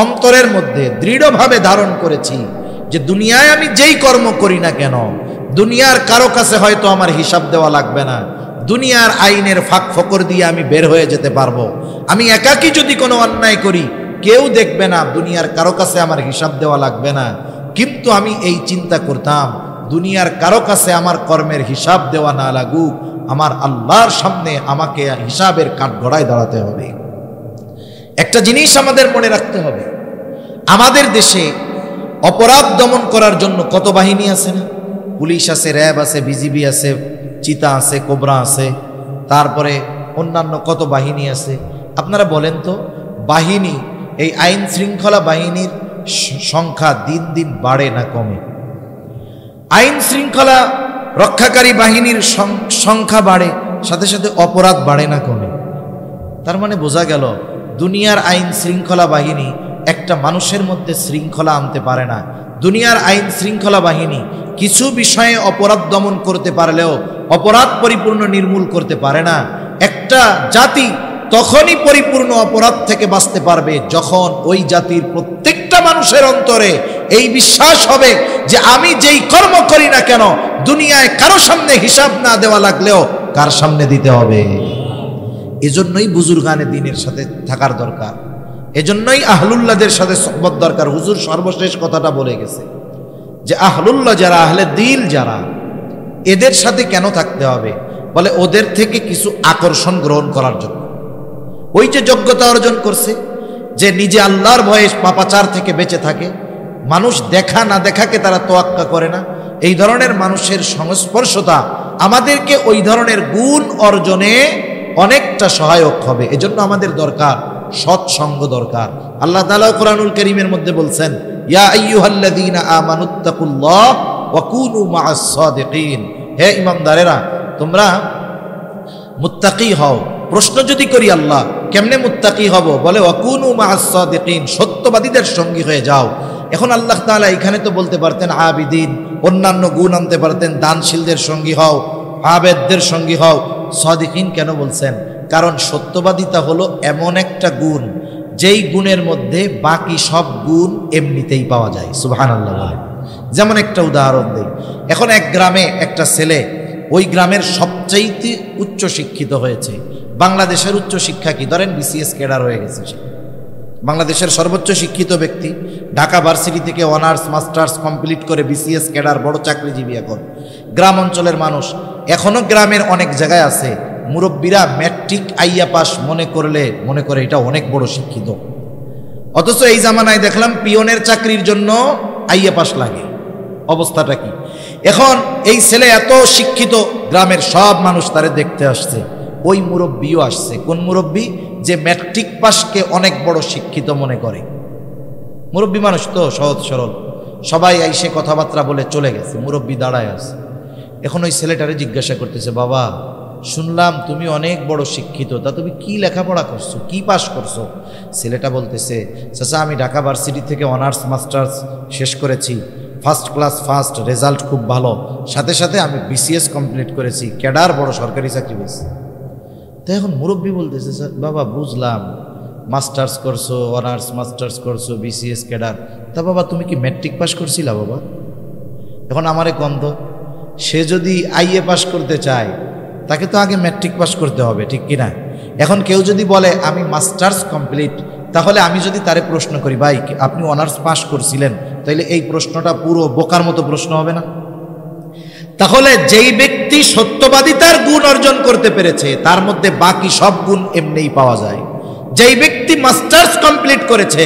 অন্তরের মধ্যে দৃঢ়ভাবে ধারণ করেছি যে দুনিয়ায় আমি যেই কর্ম করি না কেন, দুনিয়ার কারো কাছে হয়তো আমার হিসাব দেওয়া লাগবে না, দুনিয়ার আইনের ফাঁক ফকর দিয়ে আমি বের হয়ে যেতে পারবো। আমি একাকী যদি কোনো অন্যায় করি কেউ দেখবে না, দুনিয়ার কারো কাছে আমার হিসাব দেওয়া লাগবে না। কিন্তু আমি এই চিন্তা করতাম, দুনিয়ার কারো কাছে আমার কর্মের হিসাব দেওয়া না লাগুক, আমার আল্লাহর সামনে আমাকে হিসাবের কাঠগড়ায় দাঁড়াতে হবে। একটা জিনিস আমাদের মনে রাখতে হবে, আমাদের দেশে অপরাধ দমন করার জন্য কত বাহিনী আছে না? পুলিশ আছে, র্যাব আছে, বিজিবি আছে, চিতা আছে, কোবরা আছে, তারপরে অন্যান্য কত বাহিনী আছে। আপনারা বলেন তো, বাহিনী, এই আইন শৃঙ্খলা বাহিনীর সংখ্যা দিন দিন বাড়ে না কমে? আইন শৃঙ্খলা রক্ষাকারী বাহিনীর সংখ্যা বাড়ে, সাথে সাথে অপরাধ বাড়ে না কমে? তার মানে বোঝা গেল দুনিয়ার আইন শৃঙ্খলা বাহিনী একটা মানুষের মধ্যে শৃঙ্খলা আনতে পারে না। দুনিয়ার আইন শৃঙ্খলা বাহিনী কিছু বিষয়ে অপরাধ দমন করতে পারলেও অপরাধ পরিপূর্ণ নির্মূল করতে পারে না। একটা জাতি তখনই পরিপূর্ণ অপরাধ থেকে বাঁচতে পারবে যখন ওই জাতির প্রত্যেকটা মানুষের অন্তরে এই বিশ্বাস হবে যে আমি যেই কর্ম করি না কেন দুনিয়ায় কারো সামনে হিসাব না দেওয়া লাগলেও কার সামনে দিতে হবে। এজন্যই বুজুর্গানে দ্বীনের সাথে থাকার দরকার, এজন্যই আহলুল্লাহদের সাথে সোহবত দরকার। হুজুর সর্বশেষ কথাটা বলে গেছে যে আহলুল্লাহ যারা, আহলে দিল যারা, এদের সাথে কেন থাকতে হবে? বলে ওদের থেকে কিছু আকর্ষণ গ্রহণ করার জন্য। ওই যে যোগ্যতা অর্জন করছে, যে নিজে আল্লাহর ভয়ে পাপাচার থেকে বেঁচে থাকে, মানুষ দেখা না দেখাকে তারা তোয়াক্কা করে না, এই ধরনের মানুষের সংস্পর্শতা আমাদেরকে ওই ধরনের গুণ অর্জনে অনেকটা সহায়ক হবে। এজন্য আমাদের দরকার সৎসঙ্গ দরকার। আল্লাহ তাআলা কোরআনুল কারীমের মধ্যে বলছেন, ইয়া আইয়ুহাল্লাযীনা আমানুত্তাকুল্লাহ ওয়া কুনু মাআস সাদিকিন। হে ঈমানদারেরা, তোমরা মুত্তাকি হও। প্রশ্ন যদি করি আল্লাহ কেমনে মুত্তাকি হব? বলে ওয়া কুনু মাআস সাদিকিন, সত্যবাদীদের সঙ্গী হয়ে যাও। এখন আল্লাহ তাআলা এখানে তো বলতে পারতেন আবিদিন, অন্যান্য গুণ আনতে পারতেন, দানশীলদের সঙ্গী হও, আবেদদের সঙ্গী হও। সাদিকিন কেন বলছেন? কারণ সত্যবাদিতা হলো এমন একটা গুণ যেই গুণের মধ্যে বাকি সব গুণ এমনিতেই পাওয়া যায়। সুবহানাল্লাহ বলে। যেমন একটা উদাহরণ দেই, এখন এক গ্রামে একটা ছেলে ওই গ্রামের সবচাইতে উচ্চ শিক্ষিত হয়েছে। বাংলাদেশের উচ্চ শিক্ষা কি? ধরেন বিসিএস ক্যাডার হয়ে গেছে সে, বাংলাদেশের সর্বোচ্চ শিক্ষিত ব্যক্তি, ঢাকা ভার্সিটি থেকে অনার্স মাস্টার্স কমপ্লিট করে বিসিএস ক্যাডার, বড় চাকরিজীবী। এখন গ্রাম অঞ্চলের মানুষ, এখনো গ্রামের অনেক জায়গায় আছে মুরব্বীরা ম্যাট্রিক আইয়া পাস মনে করে এটা অনেক বড় শিক্ষিত। অথচ এই জামানায় দেখলাম পিয়নের চাকরির জন্য আইয়া পাস লাগে। অবস্থাটা কি? এখন এই ছেলে এত শিক্ষিত, গ্রামের সব মানুষ তারে দেখতে আসছে। ওই মুরব্বীও আসছে। কোন মুরব্বী? যে ম্যাট্রিক পাসকে অনেক বড় শিক্ষিত মনে করে। মুরব্বী মানুষ তো সহজ সরল, সবাই আইসে কথাবার্তা বলে চলে গেছে। মুরব্বী দাঁড়ায় আছে। এখন ওই ছেলেটারে জিজ্ঞাসা করতেছে, বাবা শুনলাম তুমি অনেক বড় শিক্ষিত, তা তুমি কি লেখাপড়া করছো, কি পাস করছো? ছেলেটা বলতেছে, চাচা আমি ঢাকা ভার্সিটি থেকে অনার্স মাস্টার্স শেষ করেছি, ফার্স্ট ক্লাস ফার্স্ট, রেজাল্ট খুব ভালো, সাথে সাথে আমি বিসিএস কমপ্লিট করেছি, ক্যাডার, বড় সরকারি চাকরি পেয়েছি। তো এখন মুরব্বী বলতেছে, বাবা বুঝলাম মাস্টার্স করছো, অনার্স মাস্টার্স করছো, বিসিএস ক্যাডার, তা বাবা তুমি কি ম্যাট্রিক পাস করছিলা বাবা? এখন আমারে গন্ধ, সে যদি আইএ পাস করতে চায় তাকে তো আগে ম্যাট্রিক পাস করতে হবে, ঠিক কিনা? এখন কেউ যদি বলে আমি মাস্টার্স কমপ্লিট, তাহলে আমি যদি তারে প্রশ্ন করি, ভাই আপনি অনার্স পাস করছিলেন, তাইলে এই প্রশ্নটা পুরো বোকার মতো প্রশ্ন হবে না? তাহলে যেই ব্যক্তি সত্যবাদিতার গুণ অর্জন করতে পেরেছে তার মধ্যে বাকি সব গুণ এমনিই পাওয়া যায়। যেই ব্যক্তি মাস্টার্স কমপ্লিট করেছে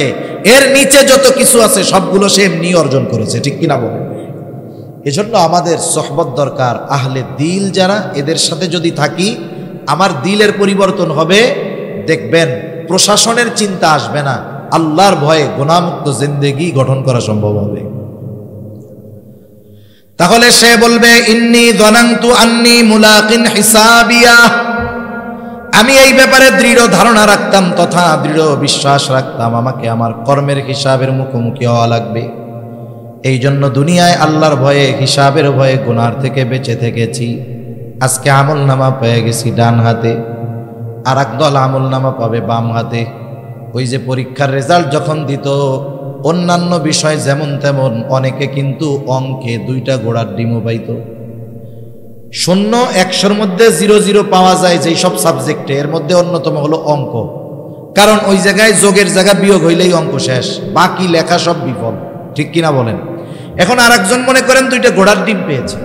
এর নিচে যত কিছু আছে সবগুলো সে এমনি অর্জন করেছে, ঠিক কিনা বলে? এজন্য আমাদের সোহবত দরকার। আহলে দিল যারা, এদের সাথে যদি থাকি আমার দিলের পরিবর্তন হবে। দেখবেন প্রশাসনের চিন্তা আসবে না, আল্লাহর ভয়ে গুনাহমুক্ত জিন্দেগি গঠন করা সম্ভব হবে। তাহলে সে বলবে, ইন্নী যানানতু আন্নী মুলাকিন হিসাবিয়া, আমি এই ব্যাপারে দৃঢ় ধারণা রাখতাম তথা দৃঢ় বিশ্বাস রাখতাম আমাকে আমার কর্মের হিসাবের মুখোমুখি হওয়া লাগবে। এই জন্য দুনিয়ায় আল্লাহর ভয়ে, হিসাবের ভয়ে গুনার থেকে বেঁচে থেকেছি। আজকে আমল নামা পেয়ে গেছি ডান হাতে, আর একদল আমল নামা পাবে বাম হাতে। ওই যে পরীক্ষার রেজাল্ট যখন দিত, অন্যান্য বিষয় যেমন তেমন, অনেকে কিন্তু অঙ্কে 2টা ঘোড়ার ডিমও পাইত। 0 100-র মধ্যে 0 পাওয়া যায় যেই সব সাবজেক্টে, এর মধ্যে অন্যতম হলো অঙ্ক। কারণ ওই জায়গায় যোগের জায়গা বিয়োগ হইলেই অঙ্ক শেষ, বাকি লেখা সব বিফল, ঠিক কিনা বলেন? এখন আর একজন মনে করেন 2টা ঘোড়ার ডিম পেয়েছে,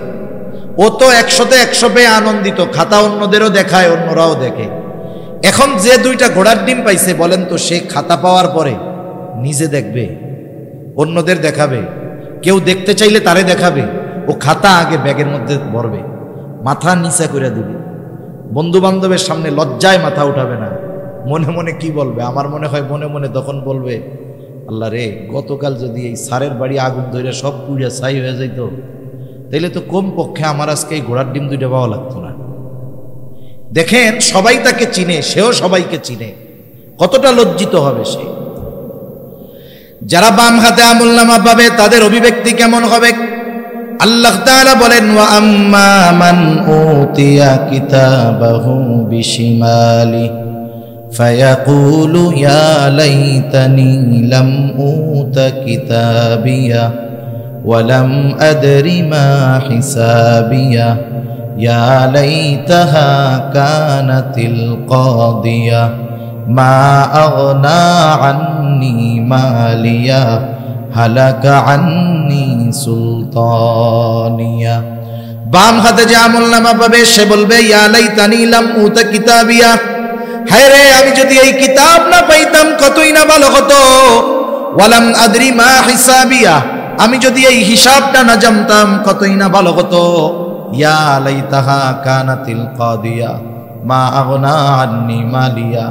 ও তো 100-তে 100 পেয়ে আনন্দিত, খাতা অন্যদেরও দেখায়, অন্যরাও দেখে। এখন যে 2টা ঘোড়ার ডিম পাইছে, বলেন তো সে খাতা পাওয়ার পরে নিজে দেখবে, অন্যদের দেখাবে? কেউ দেখতে চাইলে তারে দেখাবে? ও খাতা আগে ব্যাগের মধ্যে ভরবে, মাথা নিচা করে দিবে, বন্ধু বান্ধবের সামনে লজ্জায় মাথা উঠাবে না। মনে মনে কি বলবে? আমার মনে হয় মনে মনে তখন বলবে, আল্লাহ রে, গতকাল যদি এই সারের বাড়ি আগুন ধরে সব পুড়ে ছাই হয়ে যাইত, তাইলে তো কম পক্ষে আমার আজকে এই ঘোড়ার ডিম 2টা পাওয়া লাগতো না। দেখেন সবাই তাকে চিনে, সেও সবাইকে চিনে, কতটা লজ্জিত হবে সে। যারা বাম হাতে আমলনামা পাবে তাদের অভিব্যক্তি কেমন হবে? আল্লাহ তাআলা বলেন ওয়া আম্মা মান উতিয়া কিতাবাহু বিশিমালি ফায়াকুলু ইয়া লাইতানি লাম উতা কিতাবিয়া ওয়া লাম আদরি মা হিসাবিয়া ইয়া লাইতাহা কানাতিল কাদিয়া মা আগনা আন্নি মালিয়া হালাকা আন্নি সুলতানিয়া। বাম হাতে যে আমলনামা পাবে সে বলবে ইয়া লাইতানি লাম উতা কিতাবিয়া, হায় রে আমি যদি এই কিতাব না পাইতাম কতই না ভালো হতো। ওয়ালাম আদরি মা হিসাবিয়া, আমি যদি এই হিসাবটা না জানতাম কতই না ভালো হতো। ইয়া লাইতাহা কানাতিল কাদিয়া মা আগনা আন্নি মালিয়া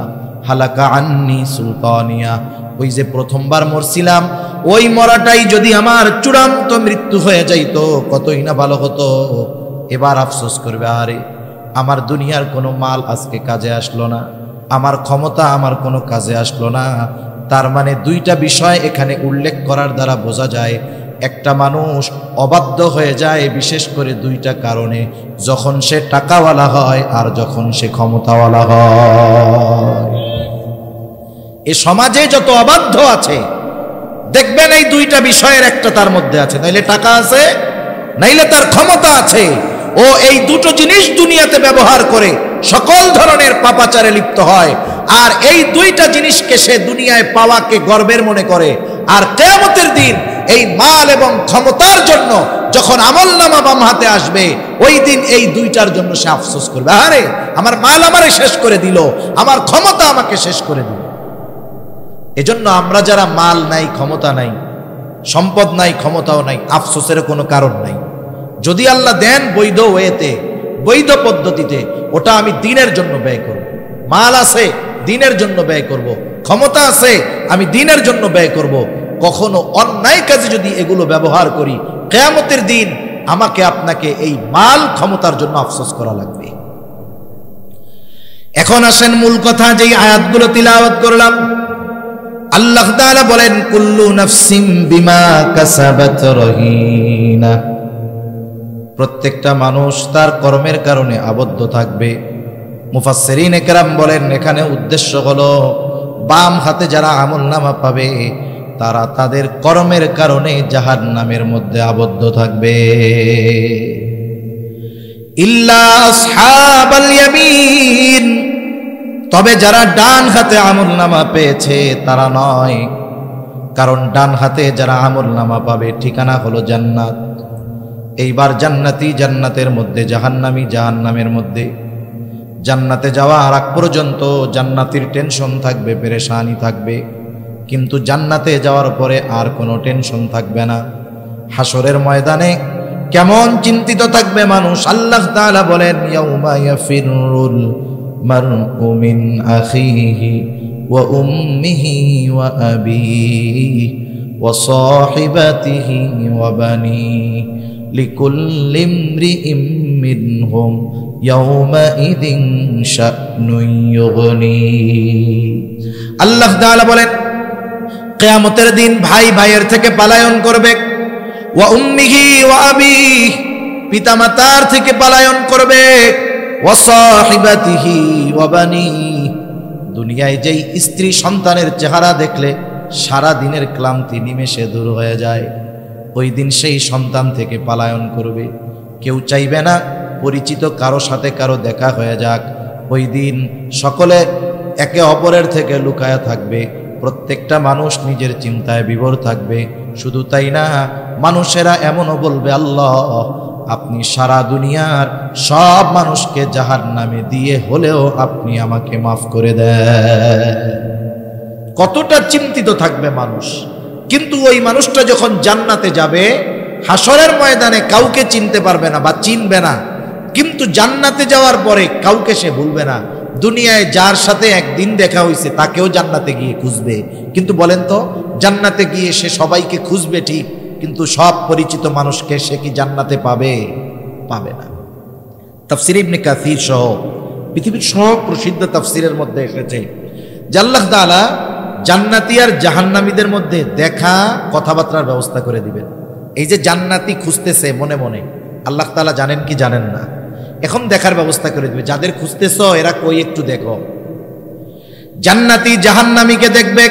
হালাকা আন্নি সুলতানিয়া। ওই যে প্রথমবার মরছিলাম ওই মরাটাই যদি আমার চূড়ান্ত মৃত্যু হয়ে যাইতো কতই না ভালো হতো। এবার আফসোস করবে, আরে আমার দুনিয়ার কোনো মাল আজকে কাজে আসলো না, আমার ক্ষমতা আমার কোনো কাজে আসলো না। তার মানে দুইটা বিষয় এখানে উল্লেখ করার দ্বারা বোঝা যায় একটা মানুষ অবাধ্য হয়ে যায় বিশেষ করে দুইটা কারণে, যখন সে টাকাওয়ালা হয় আর যখন সে ক্ষমতাওয়ালা হয়। এ সমাজে যত অবাধ্য আছে দেখবেন এই দুইটা বিষয়ের একটা তার মধ্যে আছে, নাইলে টাকা আছে নাইলে তার ক্ষমতা আছে। ও এই দুটো জিনিস দুনিয়াতে ব্যবহার করে সকল ধরনের পাপাচারে লিপ্ত হয়, আর এই দুইটা জিনিসকে সে দুনিয়ায় পাওয়াকে গর্বের মনে করে। আর কিয়ামতের দিন এই মাল এবং ক্ষমতার জন্য যখন আমলনামা বাম হাতে আসবে ওই দিন এই দুইটার জন্য সে আফসোস করবে, আরে আমার মাল আমারে শেষ করে দিল, আমার ক্ষমতা আমাকে শেষ করে দিল। এজন্য আমরা যারা মাল নাই, ক্ষমতা নাই, সম্পদ নাই, ক্ষমতাও নাই, আফসোসের কোনো কারণ নাই। যদি আল্লাহ দেন বৈধ ওয়েতে, বৈধ পদ্ধতিতে, ওটা আমি দ্বীনের জন্য ব্যয় করব। মাল আছে দ্বীনের জন্য ব্যয় করব, ক্ষমতা আছে আমি দ্বীনের জন্য ব্যয় করব। কখনো অন্যায় কাজে যদি এগুলো ব্যবহার করি কিয়ামতের দিন আমাকে আপনাকে এই মাল ক্ষমতার জন্য আফসোস করা লাগবে। এখন আসেন মূল কথা, যেই আয়াতগুলো তিলাওয়াত করলাম। আল্লাহ তাআলা বলেন কুল্লু নাফসিম বিমা কাসাবাত রহিনা, প্রত্যেকটা মানুষ তার কর্মের কারণে আবদ্ধ থাকবে। মুফাসসিরিন একরাম বলেন এখানে উদ্দেশ্য হলো বাম হাতে যারা আমলনামা পাবে তারা তাদের কর্মের কারণে জাহান্নামের মধ্যে আবদ্ধ থাকবে। ইল্লা আসহাবাল ইয়ামিন, তবে যারা ডান হাতে আমলনামা পেয়েছে তারা নয়, কারণ ডান হাতে যারা আমলনামা পাবে ঠিকানা হলো জান্নাত। এইবার জান্নাতি জান্নাতের মধ্যে, জাহান্নামী জাহান্নামের মধ্যে। জান্নাতে যাওয়ার আগ পর্যন্ত জান্নাতির টেনশন থাকবে, পেরেশানি থাকবে, কিন্তু জান্নাতে যাওয়ার পরে আর কোনো টেনশন থাকবে না। হাসরের ময়দানে কেমন চিন্তিত থাকবে মানুষ। আল্লাহ তাআলা বলেন ইয়াউমা ইয়াফিরুল মারউ মিন আখিহি ওয়া উম্মিহি ওয়া আবিহি ওয়া সাহিবাতিহি ওয়া বানিহি লিকুল্লি ইমরিইম মিনহুম ইয়াউমাইযিন শা'নুন ইউগনি। আল্লাহ তাআলা বলেন কিয়ামতের দিন ভাই ভাইয়ের থেকে পলায়ন করবে। ওয়া উম্মিহি ওয়া আবিহি, পিতামাতার থেকে পলায়ন করবে। ওয়া সাহিবাতিহি ওয়া বানিহি, দুনিয়ায় যেই স্ত্রী সন্তানের চেহারা দেখলে সারা দিনের ক্লান্তি নিমেষে দূর হয়ে যায়, ওই দিন সেই সন্তান থেকে পলায়ন করবে। কেউ চাইবে না পরিচিত কারো সাথে কারো দেখা হয়ে যাক। ওই দিন সকলে একে অপরের থেকে লুকায়া থাকবে, প্রত্যেকটা মানুষ নিজের চিন্তায় বিভোর থাকবে। শুধু তাই না, মানুষেরা এমনও বলবে আল্লাহ আপনি সারা দুনিয়ার সব মানুষকে জাহান্নামে দিয়ে হলেও আপনি আমাকে মাফ করে দেন। কতটা চিন্তিত থাকবে মানুষ। কিন্তু ওই মানুষটা যখন জান্নাতে যাবে হাসরের ময়দানে কাউকে চিনতে পারবে না বা চিনবে না, কিন্তু জান্নাতে যাওয়ার পরে কাউকে সে ভুলবে না। দুনিয়ায় যার সাথে একদিন দেখা হয়েছে তাকেও জান্নাতে গিয়ে খুঁজবে, কিন্তু বলেন তো জান্নাতে গিয়ে সে সবাইকে খুঁজবে ঠিক, কিন্তু সব পরিচিত মানুষকে সে কি জান্নাতে পাবে? পাবে না। তাফসীর ইবনে কাসীর সহ পৃথিবীর সব প্রসিদ্ধ তাফসীরের মধ্যে এসেছে যে আল্লাহ তাআলা জান্নাতি আর জাহান্নামীদের মধ্যে দেখা কথাবার্তার ব্যবস্থা করে দিবেন। এই যে জান্নাতি খুঁজতেছে মনে মনে, আল্লাহ তাআলা জানেন কি জানেন না? এখন দেখার ব্যবস্থা করে দিবে। যাদের খুঁজতেছো এরা কই একটু দেখো। জান্নাতি জাহান্নামীকে দেখবে।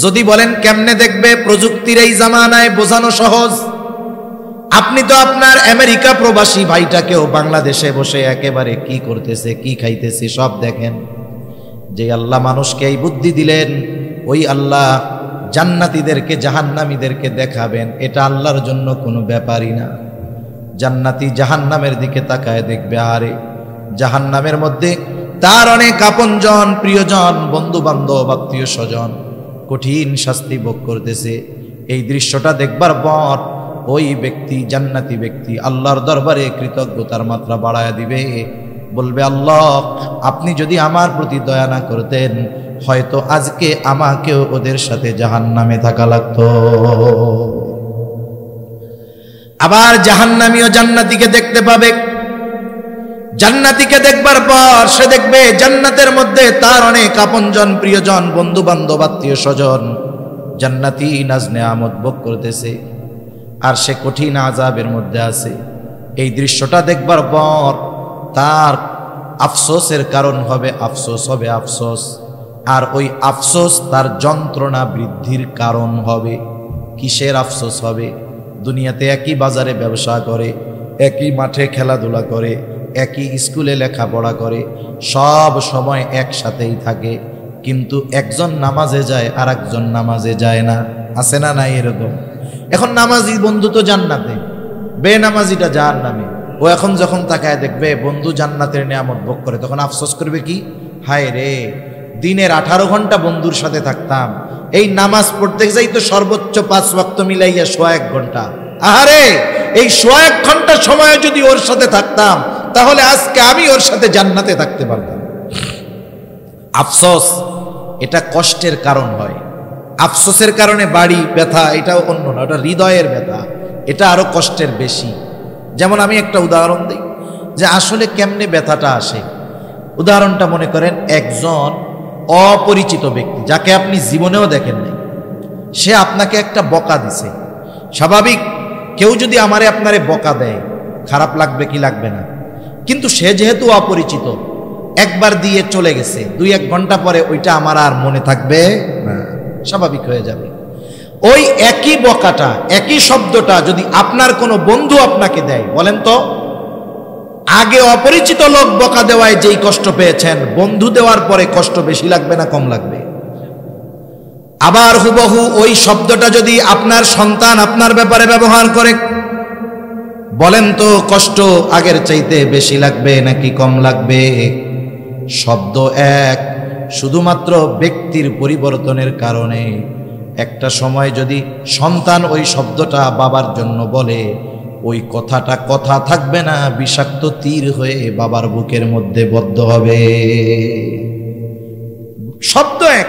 যদি বলেন কেমনে দেখবে, প্রযুক্তির এই জামানায় বোঝানো সহজ। আপনি তো আপনার আমেরিকা প্রবাসী ভাইটাকেও বাংলাদেশে বসে একেবারে কি করতেছে কি খাইতেছে সব দেখেন। যে আল্লাহ মানুষকে এই বুদ্ধি দিলেন, ওই আল্লাহ জান্নাতীদেরকে জাহান্নামীদেরকে দেখাবেন, এটা আল্লাহর জন্য কোনো ব্যাপারই না। জান্নাতি জাহান্নামের দিকে তাকায় দেখবে, আরে জাহান্নামের মধ্যে তার অনেক আপনজন, প্রিয়জন, বন্ধু বান্ধব, আত্মীয় স্বজন কঠিন শাস্তি ভোগ করতেছে। এই দৃশ্যটা দেখবার পর ওই ব্যক্তি, জান্নাতি ব্যক্তি আল্লাহর দরবারে কৃতজ্ঞতার মাত্রা বাড়ায় দিবে, বলবে আল্লাহ আপনি যদি আমার প্রতি দয়া না করতেন হয়তো আজকে আমাকেও ওদের সাথে জাহান্নামে থাকা লাগতো। আবার জাহান্নামীও জান্নাতীকে দেখতে পাবে। জান্নাতীকে দেখবার পর সে দেখবে জান্নাতের মধ্যে তার অনেক আপনজন, প্রিয়জন, বন্ধু বান্ধব, আত্মীয় স্বজন জান্নাতি নাজ নেয়ামত ভোগ করতেছে, আর সে কঠিন আযাবের মধ্যে আছে। এই দৃশ্যটা দেখবার পর তার আফসোসের কারণ হবে, আফসোস হবে আফসোস, আর ওই আফসোস তার যন্ত্রণা বৃদ্ধির কারণ হবে। কিসের আফসোস হবে? দুনিয়াতে একই বাজারে ব্যবসা করে, একই মাঠে খেলাধুলা করে, একই স্কুলে লেখাপড়া করে, সব সময় একসাথেই থাকে, কিন্তু একজন নামাজে যায় আর একজন নামাজে যায় না। আছে না নাই এরকম? এখন নামাজি বন্ধু তো জান্নাতে, বেনামাজিটা জাহান্নামে। ও এখন যখন তাকায় দেখবে বন্ধু জান্নাতের নিয়ামত ভোগ করে, তখন আফসোস করবে কি, হায় রে দিনের 18 ঘন্টা বন্ধুর সাথে থাকতাম, এই নামাজ পড়তে যাই তো সর্বোচ্চ 5 ওয়াক্ত মিলাইয়া 1.5 ঘন্টা, আহারে এই 1.5 ঘন্টা সময় যদি ওর সাথে থাকতাম তাহলে আজকে আমি ওর সাথে জান্নাতে থাকতে পারতাম। আফসোস এটা কষ্টের কারণ হয়। আফসোসের কারণে বাড়ি ব্যথা এটাও অন্য না, ওটা হৃদয়ের ব্যথা, এটা আরো কষ্টের বেশি। যেমন আমি একটা উদাহরণ দিই যে আসলে কেমনে ব্যথাটা আসে। উদাহরণটা মনে করেন একজন অপরিচিত ব্যক্তি যাকে আপনি জীবনেও দেখেন নাই, সে আপনাকে একটা বকা দিছে। স্বাভাবিক কেউ যদি আমারে আপনারে বকা দেয় খারাপ লাগবে কি লাগবে না? কিন্তু সে যেহেতু অপরিচিত, একবার দিয়ে চলে গেছে, 2-1 ঘন্টা পরে ওইটা আমার আর মনে থাকবে না, স্বাভাবিক হয়ে যাবে। ওই একই বকাটা, একই শব্দটা যদি আপনার কোনো বন্ধু আপনাকে দেয়, বলেন তো আগে অপরিচিত লোক বকা দেওয়ায় যেই কষ্ট পেয়েছেন, বন্ধু দেওয়ার পরে কষ্ট বেশি লাগবে না কম লাগবে? আবার হুবহু ওই শব্দটা যদি আপনার সন্তান আপনার ব্যাপারে ব্যবহার করে, বলেন তো কষ্ট আগের চাইতে বেশি লাগবে নাকি কম লাগবে? শব্দ এক, শুধুমাত্র ব্যক্তির পরিবর্তনের কারণে একটা সময় যদি সন্তান ওই শব্দটা বাবার জন্য বলে, ওই কথাটা কথা থাকবে না, বিষাক্ত তীর হয়ে বাবার বুকের মধ্যে বদ্ধ হবে। শব্দ এক,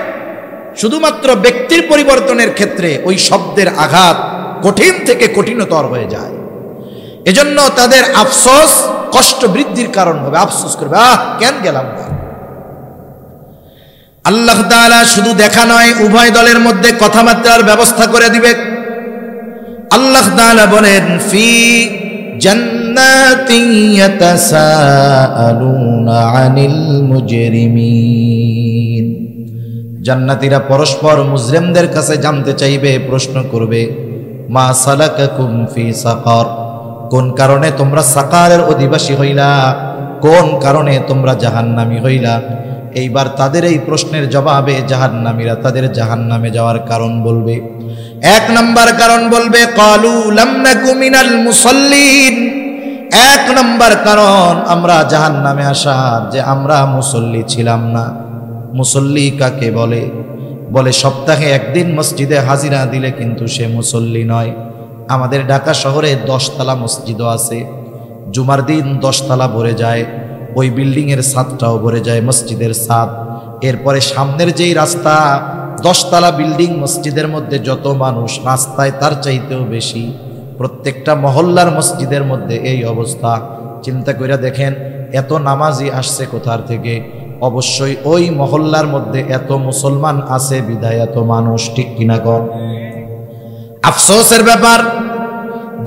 শুধুমাত্র ব্যক্তির পরিবর্তনের ক্ষেত্রে ওই শব্দের আঘাত কঠিন থেকে কঠিনতর হয়ে যায়। এজন্য তাদের আফসোস কষ্ট বৃদ্ধির কারণ হবে, আফসোস করবে, কেন গেলাম না। আল্লাহ তাআলা শুধু দেখা নয়, উভয় দলের মধ্যে কথাবার্তার ব্যবস্থা করে দিবে। আল্লাহ তাআলা বলেন, ফি জান্নাতিন ইয়াতাসাআলুনা আনিল মুজরিমিন। জান্নাতীরা পরস্পর মুজরিমদের কাছে জানতে চাইবে, প্রশ্ন করবে, মা সালাকাকুম ফি সাকার, কোন কারণে তোমরা সাকারের অধিবাসী হইলা, কোন কারণে তোমরা জাহান্নামী হইলা। এইবার তাদের এই প্রশ্নের জবাবে জাহান্নামীরা তাদের জাহান্নামে যাওয়ার কারণ বলবে। 1 নম্বর কারণ বলবে, ক্বালু লাম নাকু মিনাল মুসাল্লিন। 1 নম্বর কারণ আমরা জাহান্নামে আসার যে আমরা মুসল্লি ছিলাম না। মুসল্লি কাকে বলে? বলে সপ্তাহে 1 দিন মসজিদে হাজিরা দিলে কিন্তু সে মুসল্লি নয়। আমাদের ঢাকা শহরে 10 তলা মসজিদও আছে, জুমার দিন 10 তলা ভরে যায়, ওই বিল্ডিং এর ছাদটাও ভরে যায়, মসজিদের ছাদ। এরপরে সামনের যেই রাস্তা, 10 তলা বিল্ডিং, মসজিদের মধ্যে যত মানুষ, রাস্তায় তার চাইতেও বেশি। প্রত্যেকটা মহল্লার মসজিদের মধ্যে এই অবস্থা। চিন্তা করে দেখেন এত নামাজি আসছে কোথার থেকে? অবশ্যই ওই মহল্লার মধ্যে এত মুসলমান আছে বিধায় এত মানুষ, ঠিক কিনা কর? আফসোসের ব্যাপার,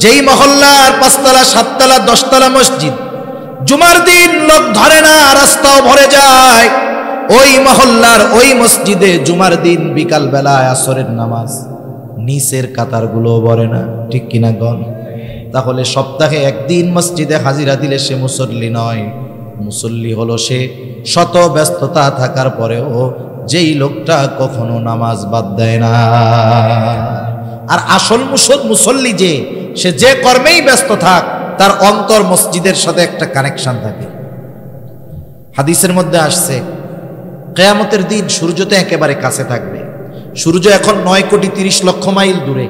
যেই মহল্লার 5 তলা 7 তলা 10 তলা মসজিদ জুমার দিন লোক ধরে না, রাস্তাও ভরে যায়, ওই মহল্লার ওই মসজিদে জুমার দিন বিকাল বেলায় আসরের নামাজ নিচের কাতারগুলো ভরে না, ঠিক কিনা গণ? তাহলে সপ্তাহে একদিন মসজিদে হাজিরা দিলে সে মুসল্লি নয়, মুসল্লি হলো সে শত ব্যস্ততা থাকার পরেও যেই লোকটা কখনো নামাজ বাদ দেয় না। আর আসল মুসল্লি সে যে কর্মেই ব্যস্ত থাক, তার অন্তর মসজিদের সাথে একটা কানেকশন থাকে। হাদিসের মধ্যে আসছে কিয়ামতের দিন সূর্য তো একেবারে কাছে থাকবে। সূর্য এখন 9,30,00,000 মাইল দূরে।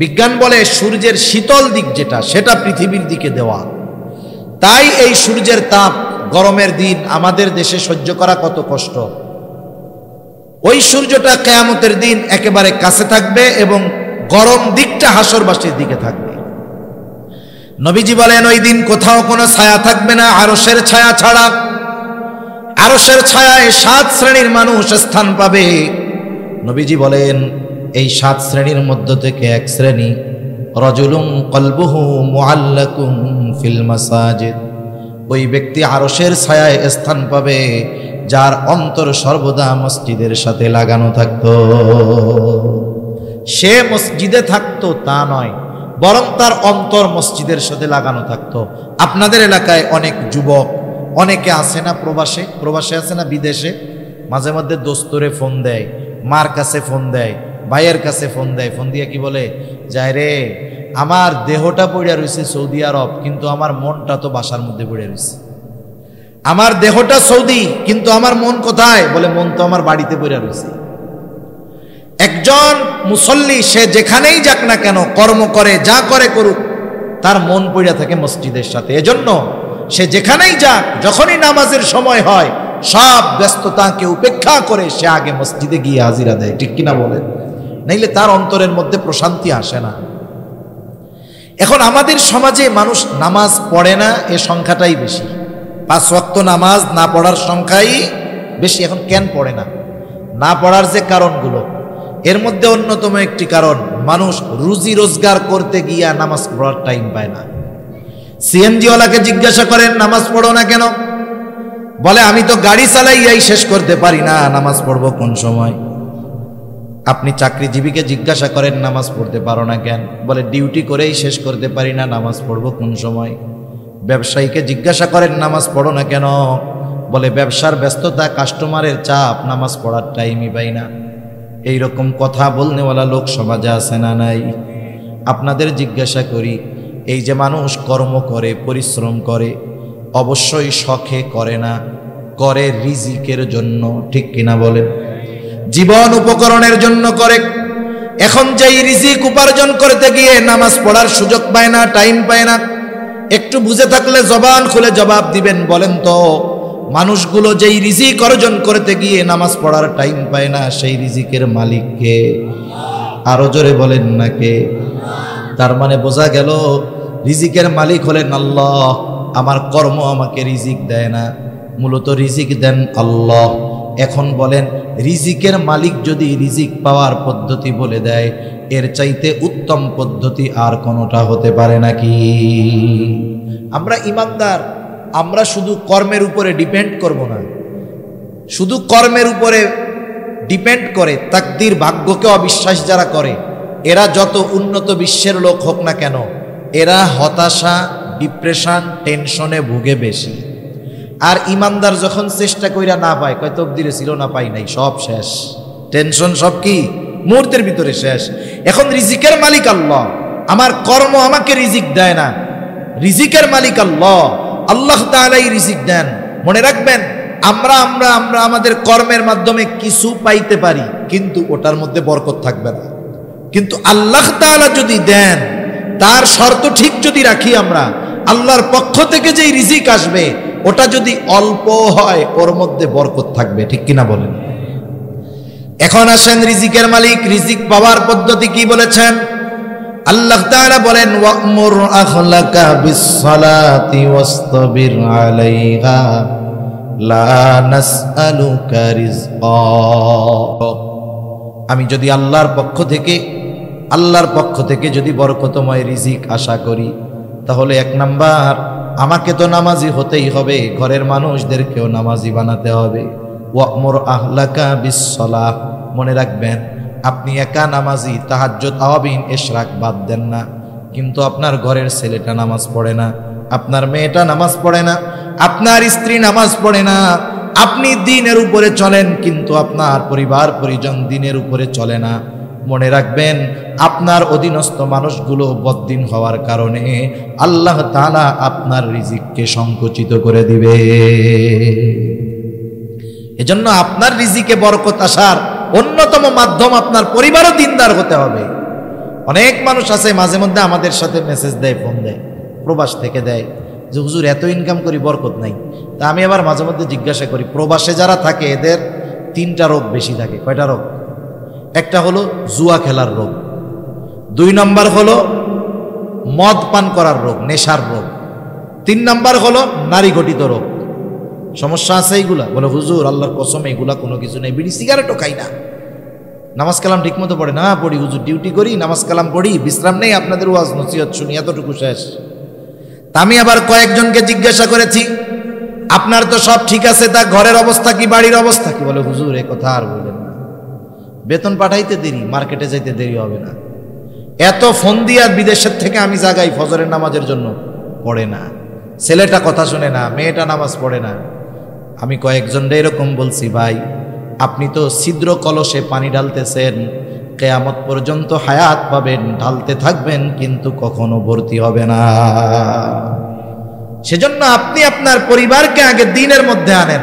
বিজ্ঞান বলে সূর্যের শীতল দিক যেটা, সেটা পৃথিবীর দিকে দেওয়া। তাই এই সূর্যের তাপ গরমের দিন আমাদের দেশে সহ্য করা কত কষ্ট। ওই সূর্যটা কিয়ামতের দিন একেবারে কাছে থাকবে এবং গরম দিকটা হাসরবাসীর দিকে থাকবে। নবীজি বলেন ওই দিন কোথাও কোনো ছায়া থাকবে না আরশের ছায়া ছাড়া। আরশের ছায়ায় 7 শ্রেণীর মানুষ স্থান পাবে। নবীজি বলেন এই 7 শ্রেণীর মধ্য থেকে এক শ্রেণী রাজুলুন কলবুহু মুআল্লাকুন ফিল মাসাজিদ। ওই ব্যক্তি আরশের ছায়ায় স্থান পাবে যার অন্তর সর্বদা মসজিদের সাথে লাগানো থাকতো। সে মসজিদে থাকতো তা নয়, বরং তার অন্তর মসজিদের সাথে লাগানো থাকতো। আপনাদের এলাকায় অনেক যুবক, অনেকে আছে না প্রবাসে আছে না বিদেশে, মাঝে মধ্যে দোস্তরে ফোন দেয়, মার কাছে ফোন দেয়, ভাইয়ের কাছে ফোন দেয়, ফোন দিয়ে কি বলে যায়, রে আমার দেহটা পড়ে রয়েছে সৌদি আরব, কিন্তু আমার মনটা তো বাসার মধ্যে পড়ে রয়েছে। আমার দেহটা সৌদি, কিন্তু আমার মন কোথায়? বলে মন তো আমার বাড়িতে পড়ে রয়েছে। একজন মুসল্লি সে যেখানেই যাক না কেন, কর্ম করে যা করে করুক, তার মন পড়ে থাকে মসজিদের সাথে। এজন্য সে যেখানেই যাক, যখনই নামাজের সময় হয়, সব ব্যস্ততাকে উপেক্ষা করে সে আগে মসজিদে গিয়ে হাজিরা দেয়, ঠিক কিনা বলেন? নাইলে তার অন্তরের মধ্যে প্রশান্তি আসে না। এখন আমাদের সমাজে মানুষ নামাজ পড়ে না, এ সংখ্যাটাই বেশি। 5 ওয়াক্ত নামাজ না পড়ার সংখ্যাই বেশি। এখন কেন পড়ে না? না পড়ার যে কারণগুলো, এর মধ্যে অন্যতম একটি কারণ, মানুষ রুজি রোজগার করতে গিয়া নামাজ পড়ার টাইম পায় না। সিএনজিওয়ালাকে জিজ্ঞাসা করেন নামাজ পড়ো না কেন? বলে আমি তো গাড়ি চালাইয়াই শেষ করতে পারি না, নামাজ পড়বো কোন সময়? আপনি চাকরিজীবীকে জিজ্ঞাসা করেন নামাজ পড়তে পারো না কেন? বলে ডিউটি করেই শেষ করতে পারি না, নামাজ পড়বো কোন সময়? ব্যবসায়ীকে জিজ্ঞাসা করেন নামাজ পড়ো না কেন? বলে ব্যবসার ব্যস্ততা, কাস্টমারের চাপ, নামাজ পড়ার টাইমই পাই না। এইরকম কথা বলনেওয়ালা লোক সমাজে আছে না নাই? আপনাদের জিজ্ঞাসা করি, এই যে মানুষ কর্ম করে, পরিশ্রম করে, অবশ্যই শখে করে না, করে রিজিকের জন্য, ঠিক কিনা বলেন? জীবন উপকরণের জন্য করে। এখন যেই রিজিক উপার্জন করতে গিয়ে নামাজ পড়ার সুযোগ পায় না, টাইম পায় না, একটু বুঝে থাকলে জবান খুলে জবাব দিবেন। বলেন তো, মানুষগুলো যেই রিজিক অর্জন করতে গিয়ে নামাজ পড়ার টাইম পায় না, সেই রিজিকের মালিক কে? আরো জোরে বলেন না কে? তার মানে বোঝা গেল রিজিকের মালিক হলেন আল্লাহ। আমার কর্ম আমাকে রিজিক দেয় না, মূলত রিজিক দেন আল্লাহ। এখন বলেন, রিজিকের মালিক যদি রিজিক পাওয়ার পদ্ধতি বলে দেয়, এর চাইতে উত্তম পদ্ধতি আর কোনোটা হতে পারে নাকি? আমরা ইমানদার, আমরা শুধু কর্মের উপরে ডিপেন্ড করব না। শুধু কর্মের উপরে ডিপেন্ড করে তাকদীর, ভাগ্যকে অবিশ্বাস যারা করে, এরা যত উন্নত বিশ্বের লোক হোক না কেন, এরা হতাশা, ডিপ্রেশন, টেনশনে ভুগে বেশি। আর ইমানদার যখন চেষ্টা কইরা না পায়, কয় তকদিরে ছিল না, পাই নাই, সব শেষ, টেনশন সব কি মুহূর্তের ভিতরে শেষ। এখন রিজিকের মালিক আল্লাহ, আমার কর্ম আমাকে রিজিক দেয় না, রিজিকের মালিক আল্লাহ, আল্লাহ তাআলাই রিজিক দেন। মনে রাখবেন, আমরা আমরা আমরা আমাদের কর্মের মাধ্যমে কিছু পাইতে পারি, কিন্তু ওটার মধ্যে বরকত থাকবে না। কিন্তু আল্লাহ তাআলা যদি দেন, তার শর্ত ঠিক যদি রাখি আমরা, আল্লাহর পক্ষ থেকে যেই রিজিক আসবে, ওটা যদি অল্প হয়, ওর মধ্যে বরকত থাকবে, ঠিক কিনা বলেন? এখন আসেন রিজিকের মালিক, রিজিক পাওয়ার পদ্ধতি কি বলেছেন? আল্লাহ তাআলা বলেন, ওয়া'মুর আখলাকা বিস-সালাতি ওয়াসতাবির আলাইহা লা নাসআলুকা রিজকা। আমি যদি আল্লাহর পক্ষ থেকে আল্লাহর পক্ষ থেকে যদি বরকতময় রিজিক আশা করি, তাহলে 1 নাম্বার আমাকে তো নামাজি হতেই হবে, ঘরের মানুষদেরকেও নামাজি বানাতে হবে। ওয়ামুর আহলাকা বিসসালাহ, মনে রাখবেন আপনি একা নামাজি, তাহাজ্জুদ আওয়াবিন ইশরাক বাদ দেন না, কিন্তু আপনার ঘরের ছেলেটা নামাজ পড়ে না, আপনার মেয়েটা নামাজ পড়ে না, আপনার স্ত্রী নামাজ পড়ে না, আপনি দ্বীনের উপরে চলেন কিন্তু আপনার পরিবার পরিজন দ্বীনের উপরে চলে না, মনে রাখবেন আপনার অধীনস্থ মানুষগুলো বদ্দিন হওয়ার কারণে আল্লাহ তাআলা আপনার রিজিককে সংকুচিত করে দিবে। এজন্য আপনার রিজিকে বরকত আসার অন্যতম মাধ্যম আপনার পরিবারও দিনদার হতে হবে। অনেক মানুষ আছে মাঝে মধ্যে আমাদের সাথে মেসেজ দেয়, ফোন দেয়, প্রবাস থেকে দেয় যে হুজুর এত ইনকাম করি বরকত নাই। তা আমি আবার মাঝে মধ্যে জিজ্ঞাসা করি, প্রবাসে যারা থাকে এদের 3টা রোগ বেশি থাকে। কয়টা রোগ? একটা হলো জুয়া খেলার রোগ, 2 নম্বর হলো মদ পান করার রোগ, নেশার রোগ, 3 নম্বর হলো নারী ঘটিত রোগ। সমস্যা আছে এইগুলা? বলে হুজুর আল্লাহর কসম এইগুলা কোনো কিছু নেই, বিড়ি সিগারেটও খাই না, নামাজ কালাম ঠিক মতো পড়ে না, পড়ি হুজুর, ডিউটি করি, নামাজ কালাম পড়ি, বিশ্রাম নেই, আপনাদের ওয়াজ নসিহত শুনি, এতটুকু শেষ। তা আমি আবার কয়েকজনকে জিজ্ঞাসা করেছি, আপনার তো সব ঠিক আছে, তা ঘরের অবস্থা কি, বাড়ির অবস্থা কি? বলে হুজুর এ কথা আর বললেন না, বেতন পাঠাইতে দেরি, মার্কেটে যাইতে দেরি হবে না, এত ফোন দিয়া বিদেশের থেকে আমি জাগাই ফজরের নামাজের জন্য, পড়ে না, ছেলেটা কথা শুনে না, মেয়েটা নামাজ পড়ে না। আমি কয়েকজনটা এরকম বলছি, ভাই আপনি তো ছিদ্র কলসে পানি ঢালতেছেন, কিয়ামত পর্যন্ত হায়াত পাবেন, ঢালতে থাকবেন, কিন্তু কখনো ভর্তি হবে না। সেজন্য আপনি আপনার পরিবারকে আগে দ্বীনের মধ্যে আনেন,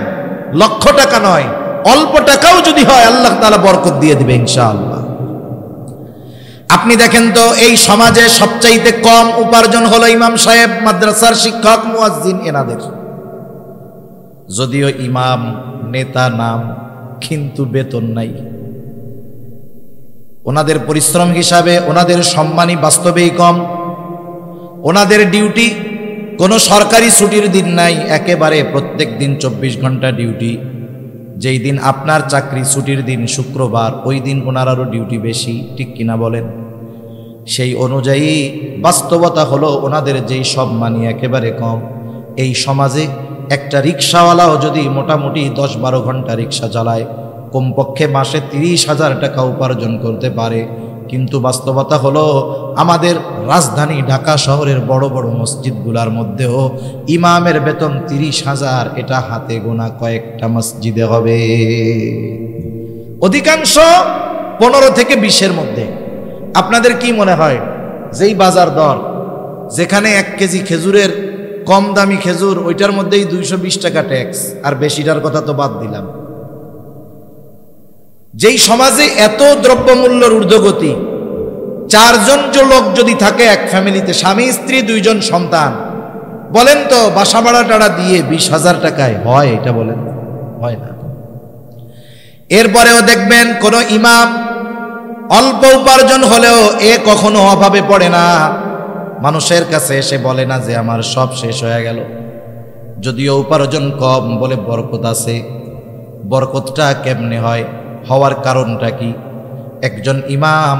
লক্ষ টাকা নয়, অল্প টাকাও যদি হয় আল্লাহ তাআলা বরকত দিয়ে দিবে ইনশাআল্লাহ। আপনি দেখেন তো এই সমাজে সবচাইতে কম উপার্জন হলো ইমাম সাহেব, মাদ্রাসার শিক্ষক, মুয়াজ্জিন, এনাদের। যদিও ইমাম নেতা নাম, কিন্তু বেতন নাই। ওনাদের পরিশ্রম হিসাবে ওনাদের সম্মানই বাস্তবেই কম। ওনাদের ডিউটি কোনো সরকারি ছুটির দিন নাই, একেবারে প্রত্যেক দিন 24 ঘন্টা ডিউটি। যেই দিন আপনার চাকরি ছুটির দিন শুক্রবার, ওই দিন ওনারারও ডিউটি বেশি, ঠিক কিনা বলেন? সেই অনুযায়ী বাস্তবতা হলো ওনাদের যেই সম্মানই একেবারে কম। এই সমাজে একটা রিক্সাওয়ালাও যদি মোটামুটি 10-12 ঘন্টা রিক্সা চালায়, কমপক্ষে মাসে 30,000 টাকা উপার্জন করতে পারে, কিন্তু বাস্তবতা হলো আমাদের রাজধানী ঢাকা শহরের বড় বড় মসজিদগুলোর মধ্যেও ইমামের বেতন 30,000, এটা হাতে গোনা কয়েকটা মসজিদে হবে, অধিকাংশ 15 থেকে 20-এর মধ্যে। আপনাদের কি মনে হয় যেই বাজার দর, যেখানে 1 কেজি খেজুরের কম দামি খেজুর, ওইটার মধ্যেই 220 টাকা ট্যাক্স, আর বেশিটার কথা তো বাদ দিলাম। যেই সমাজে এত দ্রব্যমূল্যের ঊর্ধ্বগতি, 4 জন লোক যদি থাকে এক ফ্যামিলিতে, স্বামী স্ত্রী 2 জন সন্তান, বলেন তো বাসা ভাড়া টাড়া দিয়ে 20,000 টাকায় হয়? এটা বলেন, হয় না। এরপরেও দেখবেন কোন ইমাম অল্প উপার্জন হলেও এ কখনো অভাবে পড়ে না, মানুষের কাছে এসে বলে না যে আমার সব শেষ হয়ে গেল। যদিও উপার্জন কম, বলে বরকত আছে। বরকতটা কেমনে হয়, হওয়ার কারণটা কি? একজন ইমাম,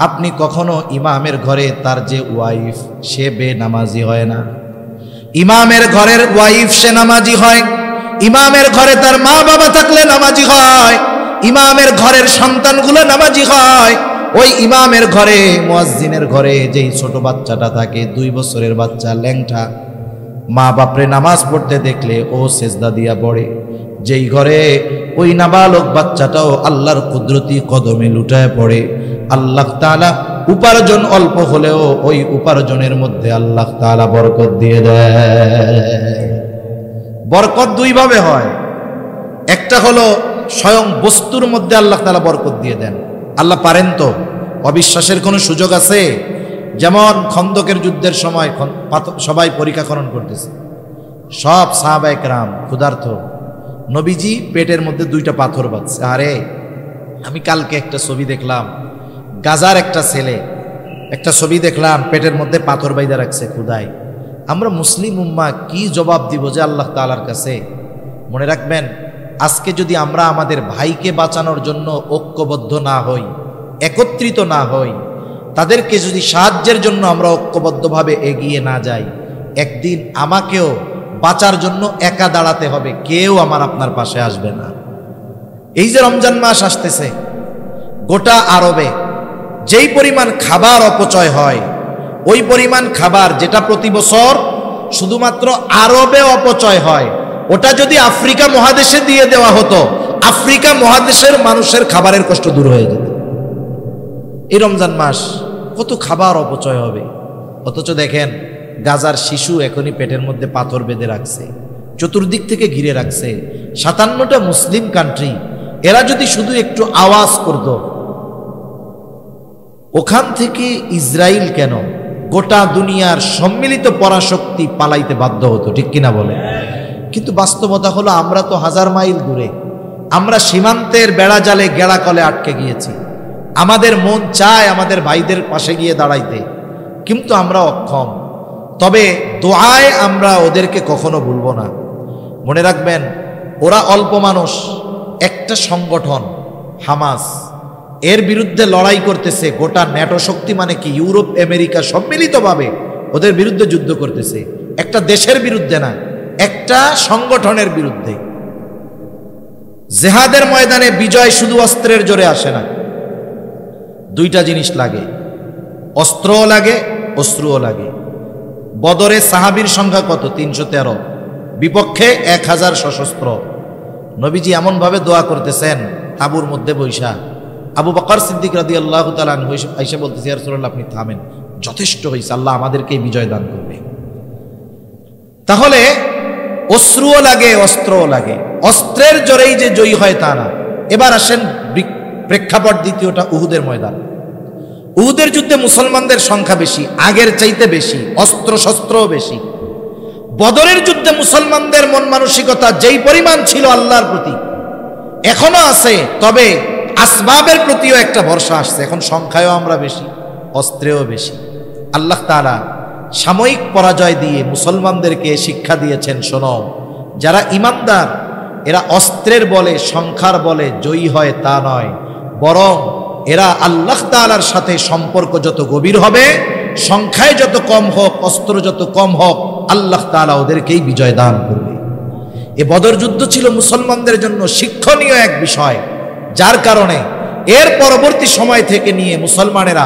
আপনি কখনো ইমামের ঘরে তার যে ওয়াইফ, সে বেনামাজি হয় না। ইমামের ঘরের ওয়াইফ সে নামাজি হয়, ইমামের ঘরে তার মা বাবা থাকলে নামাজি হয়, ইমামের ঘরের সন্তানগুলো নামাজি হয়। ওই ইমামের ঘরে, মুয়াজ্জিনের ঘরে যেই ছোট বাচ্চাটা থাকে, 2 বছরের বাচ্চা, ল্যাংটা, মা বাপরে নামাজ পড়তে দেখলে ও সেজদা দিয়া পড়ে। যেই ঘরে ওই নাবালক বাচ্চাটাও আল্লাহর কুদরতি কদমে লুটায় পড়ে, আল্লাহ তাআলা উপার্জন অল্প হলেও ওই উপার্জনের মধ্যে আল্লাহ তাআলা বরকত দিয়ে দেয়। বরকত 2 ভাবে হয়। একটা হলো স্বয়ং বস্তুর মধ্যে আল্লাহ তাআলা বরকত দিয়ে দেন। আল্লাহ পারেন তো, অবিশ্বাসের কোনো সুযোগ আছে? যেমন খন্দকের যুদ্ধের সময় সবাই পরীক্ষা খনন করতেছে, সব সাহাবায়ে কেরাম ক্ষুধার্ত, নবীজি পেটের মধ্যে 2টা পাথর বাঁধছে। আরে আমি কালকে একটা ছবি দেখলাম, গাজার একটা ছেলে, একটা ছবি দেখলাম, পেটের মধ্যে পাথর বাইদা রাখছে ক্ষুধায়। আমরা মুসলিম উম্মাহ কি জবাব দিব যে আল্লাহ তাআলার কাছে? মনে রাখবেন, আজকে যদি আমরা আমাদের ভাইকে বাঁচানোর জন্য ঐক্যবদ্ধ না হই, একত্রিত না হই, তাদেরকে যদি সাহায্যের জন্য আমরা ঐক্যবদ্ধভাবে এগিয়ে না যাই, একদিন আমাকেও বাঁচার জন্য একা দাঁড়াতে হবে, কেউ আমার আপনার পাশে আসবে না। এই যে রমজান মাস আসতেছে, গোটা আরবে যেই পরিমাণ খাবার অপচয় হয়, ওই পরিমাণ খাবার যেটা প্রতি বছর শুধুমাত্র আরবে অপচয় হয়, ওটা যদি আফ্রিকা মহাদেশে দিয়ে দেওয়া হতো, আফ্রিকা মহাদেশের মানুষের খাবারের কষ্ট দূর হয়ে যেত। এই রমজান মাস কত খাবার অপচয় হবে। অথচ দেখেন গাজার শিশু এখনই পেটের মধ্যে পাথর বেঁধে রাখছে, চতুর্দিক থেকে ঘিরে রাখছে। 57টা মুসলিম কান্ট্রি, এরা যদি শুধু একটু আওয়াজ করত, ওখান থেকে ইসরায়েল কেন গোটা দুনিয়ার সম্মিলিত পরাশক্তি পালাইতে বাধ্য হতো, ঠিক কিনা বলে? কিন্তু বাস্তবতা হলো আমরা তো 1000 মাইল দূরে, আমরা সীমান্তের বেড়া জালে গেড়া কলে আটকে গিয়েছি। আমাদের মন চায় আমাদের ভাইদের পাশে গিয়ে দাঁড়াইতে, কিন্তু আমরা অক্ষম। তবে দোয়ায় আমরা ওদেরকে কখনো ভুলব না। মনে রাখবেন, ওরা অল্প মানুষ, একটা সংগঠন হামাস, এর বিরুদ্ধে লড়াই করতেছে গোটা ন্যাটো শক্তি, মানে কি ইউরোপ আমেরিকা সম্মিলিতভাবে ওদের বিরুদ্ধে যুদ্ধ করতেছে। একটা দেশের বিরুদ্ধে না, একটা সংগঠনের বিরুদ্ধে। জেহাদের ময়দানে বিজয় শুধু অস্ত্রের জোরে আসে না, দুইটা জিনিস লাগে, অস্ত্রও লাগে, অশ্রুও লাগে। বদরে সাহাবীর সংখ্যা কত? 313, বিপক্ষে 1000 সশস্ত্র। নবীজি এমনভাবে দোয়া করতেছেন তাঁবুর মধ্যে বৈশা। আবু বকর সিদ্দিক রাদিয়াল্লাহু তাআলা আনহু আয়েশা বলতেছে, ইয়া রাসূলুল্লাহ আপনি থামেন, যথেষ্ট হয়েছে, আল্লাহ আমাদেরকে বিজয় দান করবে। তাহলে অশ্রুও লাগে, অস্ত্রও লাগে। অস্ত্রের জোরেই যে জয়ী হয় তা না। এবার আসেন প্রেক্ষাপট দ্বিতীয়টা, উহুদের ময়দান। উহুদের যুদ্ধে মুসলমানদের সংখ্যা বেশি, আগের চাইতে বেশি, অস্ত্র শস্ত্রও বেশি। বদরের যুদ্ধে মুসলমানদের মন মানসিকতা যেই পরিমাণ ছিল আল্লাহর প্রতি, এখনো আছে, তবে আসবাবের প্রতিও একটা ভরসা আসছে। এখন সংখ্যায়ও আমরা বেশি, অস্ত্রেও বেশি। আল্লাহ তাআলা সাময়িক পরাজয় দিয়ে মুসলমানদেরকে শিক্ষা দিয়েছেন, শোনো, যারা ইমানদার এরা অস্ত্রের বলে, সংখ্যার বলে জয়ী হয় তা নয়, বরং এরা আল্লাহ তাআলার সাথে সম্পর্ক যত গভীর হবে, সংখ্যায় যত কম হোক, অস্ত্র যত কম হোক, আল্লাহ তাআলা ওদেরকেই বিজয় দান করবে। এ বদর যুদ্ধ ছিল মুসলমানদের জন্য শিক্ষণীয় এক বিষয়, যার কারণে এর পরবর্তী সময় থেকে নিয়ে মুসলমানেরা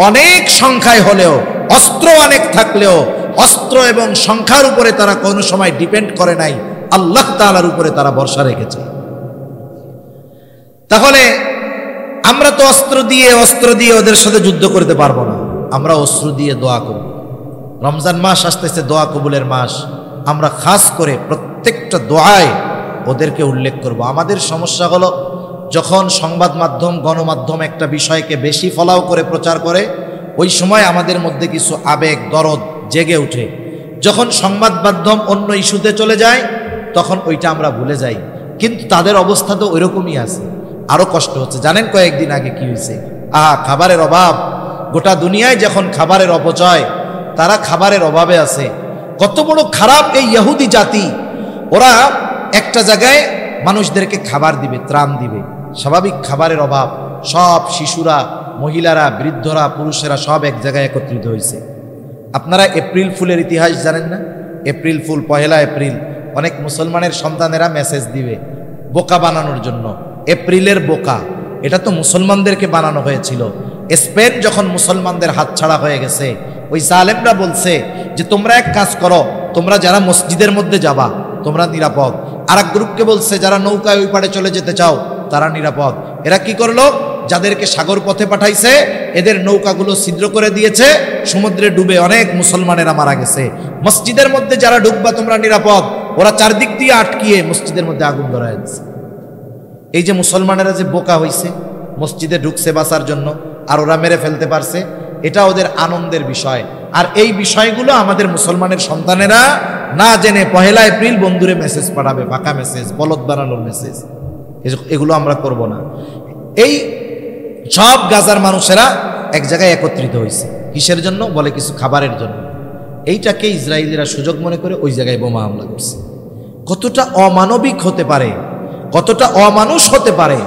অনেক সংখ্যায় হলেও, অস্ত্র অনেক থাকলেও, অস্ত্র এবং সংখ্যার উপরে তারা কোনো সময় ডিপেন্ড করে নাই, আল্লাহ তাআলার উপরে তারা ভরসা রেখেছে। তাহলে আমরা তো অস্ত্র দিয়ে ওদের সাথে যুদ্ধ করতে পারবো না, আমরা অস্ত্র দিয়ে দোয়া করব। রমজান মাস আসতেছে, দোয়া কবুলের মাস। আমরা খাস করে প্রত্যেকটা দোয়ায় ওদেরকে উল্লেখ করব। আমাদের সমস্যা হলো, যখন সংবাদ মাধ্যম, গণমাধ্যম একটা বিষয়কে বেশি ফলাও করে প্রচার করে, ওই সময় আমাদের মধ্যে কিছু আবেগ, দরদ জেগে ওঠে। যখন সংবাদ মাধ্যম অন্য ইস্যুতে চলে যায়, তখন ওইটা আমরা ভুলে যাই। কিন্তু তাদের অবস্থা তো ওইরকমই আছে, আরো কষ্ট হচ্ছে। জানেন কয়েকদিন আগে কি হয়েছে? খাবারের অভাব, গোটা দুনিয়ায় যখন খাবারের অপচয়, তারা খাবারের অভাবে আছে। কত বড় খারাপ এই ইহুদি জাতি! ওরা একটা জায়গায় মানুষদেরকে খাবার দিবে, ত্রাণ দিবে, স্বাভাবিক খাবারের অভাব, সব শিশুরা, মহিলারা, বৃদ্ধরা, পুরুষেরা সব এক জায়গায় একত্রিত হয়েছে। আপনারা এপ্রিল ফুলের ইতিহাস জানেন না? এপ্রিল ফুল, 1 এপ্রিল অনেক মুসলমানের সন্তানেরা মেসেজ দিবে বোকা বানানোর জন্য। এপ্রিলের বোকা, এটা তো মুসলমানদেরকে বানানো হয়েছিল। স্পেন যখন মুসলমানদের হাতছাড়া হয়ে গেছে, ওই জালেমরা বলছে যে তোমরা এক কাজ করো, তোমরা যারা মসজিদের মধ্যে যাবা তোমরা নিরাপদ। আর এক গ্রুপকে বলছে যারা নৌকায় ওই পাড়ে চলে যেতে চাও তারা নিরাপদ। এরা কি করলো? যাদেরকে সাগর পথে পাঠাইছে এদের নৌকাগুলো ছিদ্র করে দিয়েছে, সমুদ্রে ডুবে অনেক মুসলমানেরা মারা গেছে। মসজিদের মধ্যে যারা ঢুকবা তোমরা নিরাপদ, ওরা চারদিক দিয়ে আটকিয়ে মসজিদের মধ্যে আগুন ধরায় দিচ্ছে। এই যে মুসলমানেরা যে বোকা হইছে, মসজিদে ঢুকছে বাঁচার জন্য, আর ওরা মেরে ফেলতে পারছে, এটা ওদের আনন্দের বিষয়। আর এই বিষয়গুলো আমাদের মুসলমানের সন্তানেরা না জেনে 1 এপ্রিল বন্ধুরে মেসেজ পাঠাবে, ফাঁকা মেসেজ, বলদ বানানোর মেসেজ, এগুলো আমরা করব না। এই সব গাজার মানুষেরা এক জায়গায় একত্রিত হয়েছে, কিসের জন্য? বলে কিছু খাবারের জন্য। এইটাকে ইসরায়েলিরা সুযোগ মনে করে ওই জায়গায় বোমা হামলা করছে। কতটা অমানবিক হতে পারে, কতটা অমানুষ হতে পারে,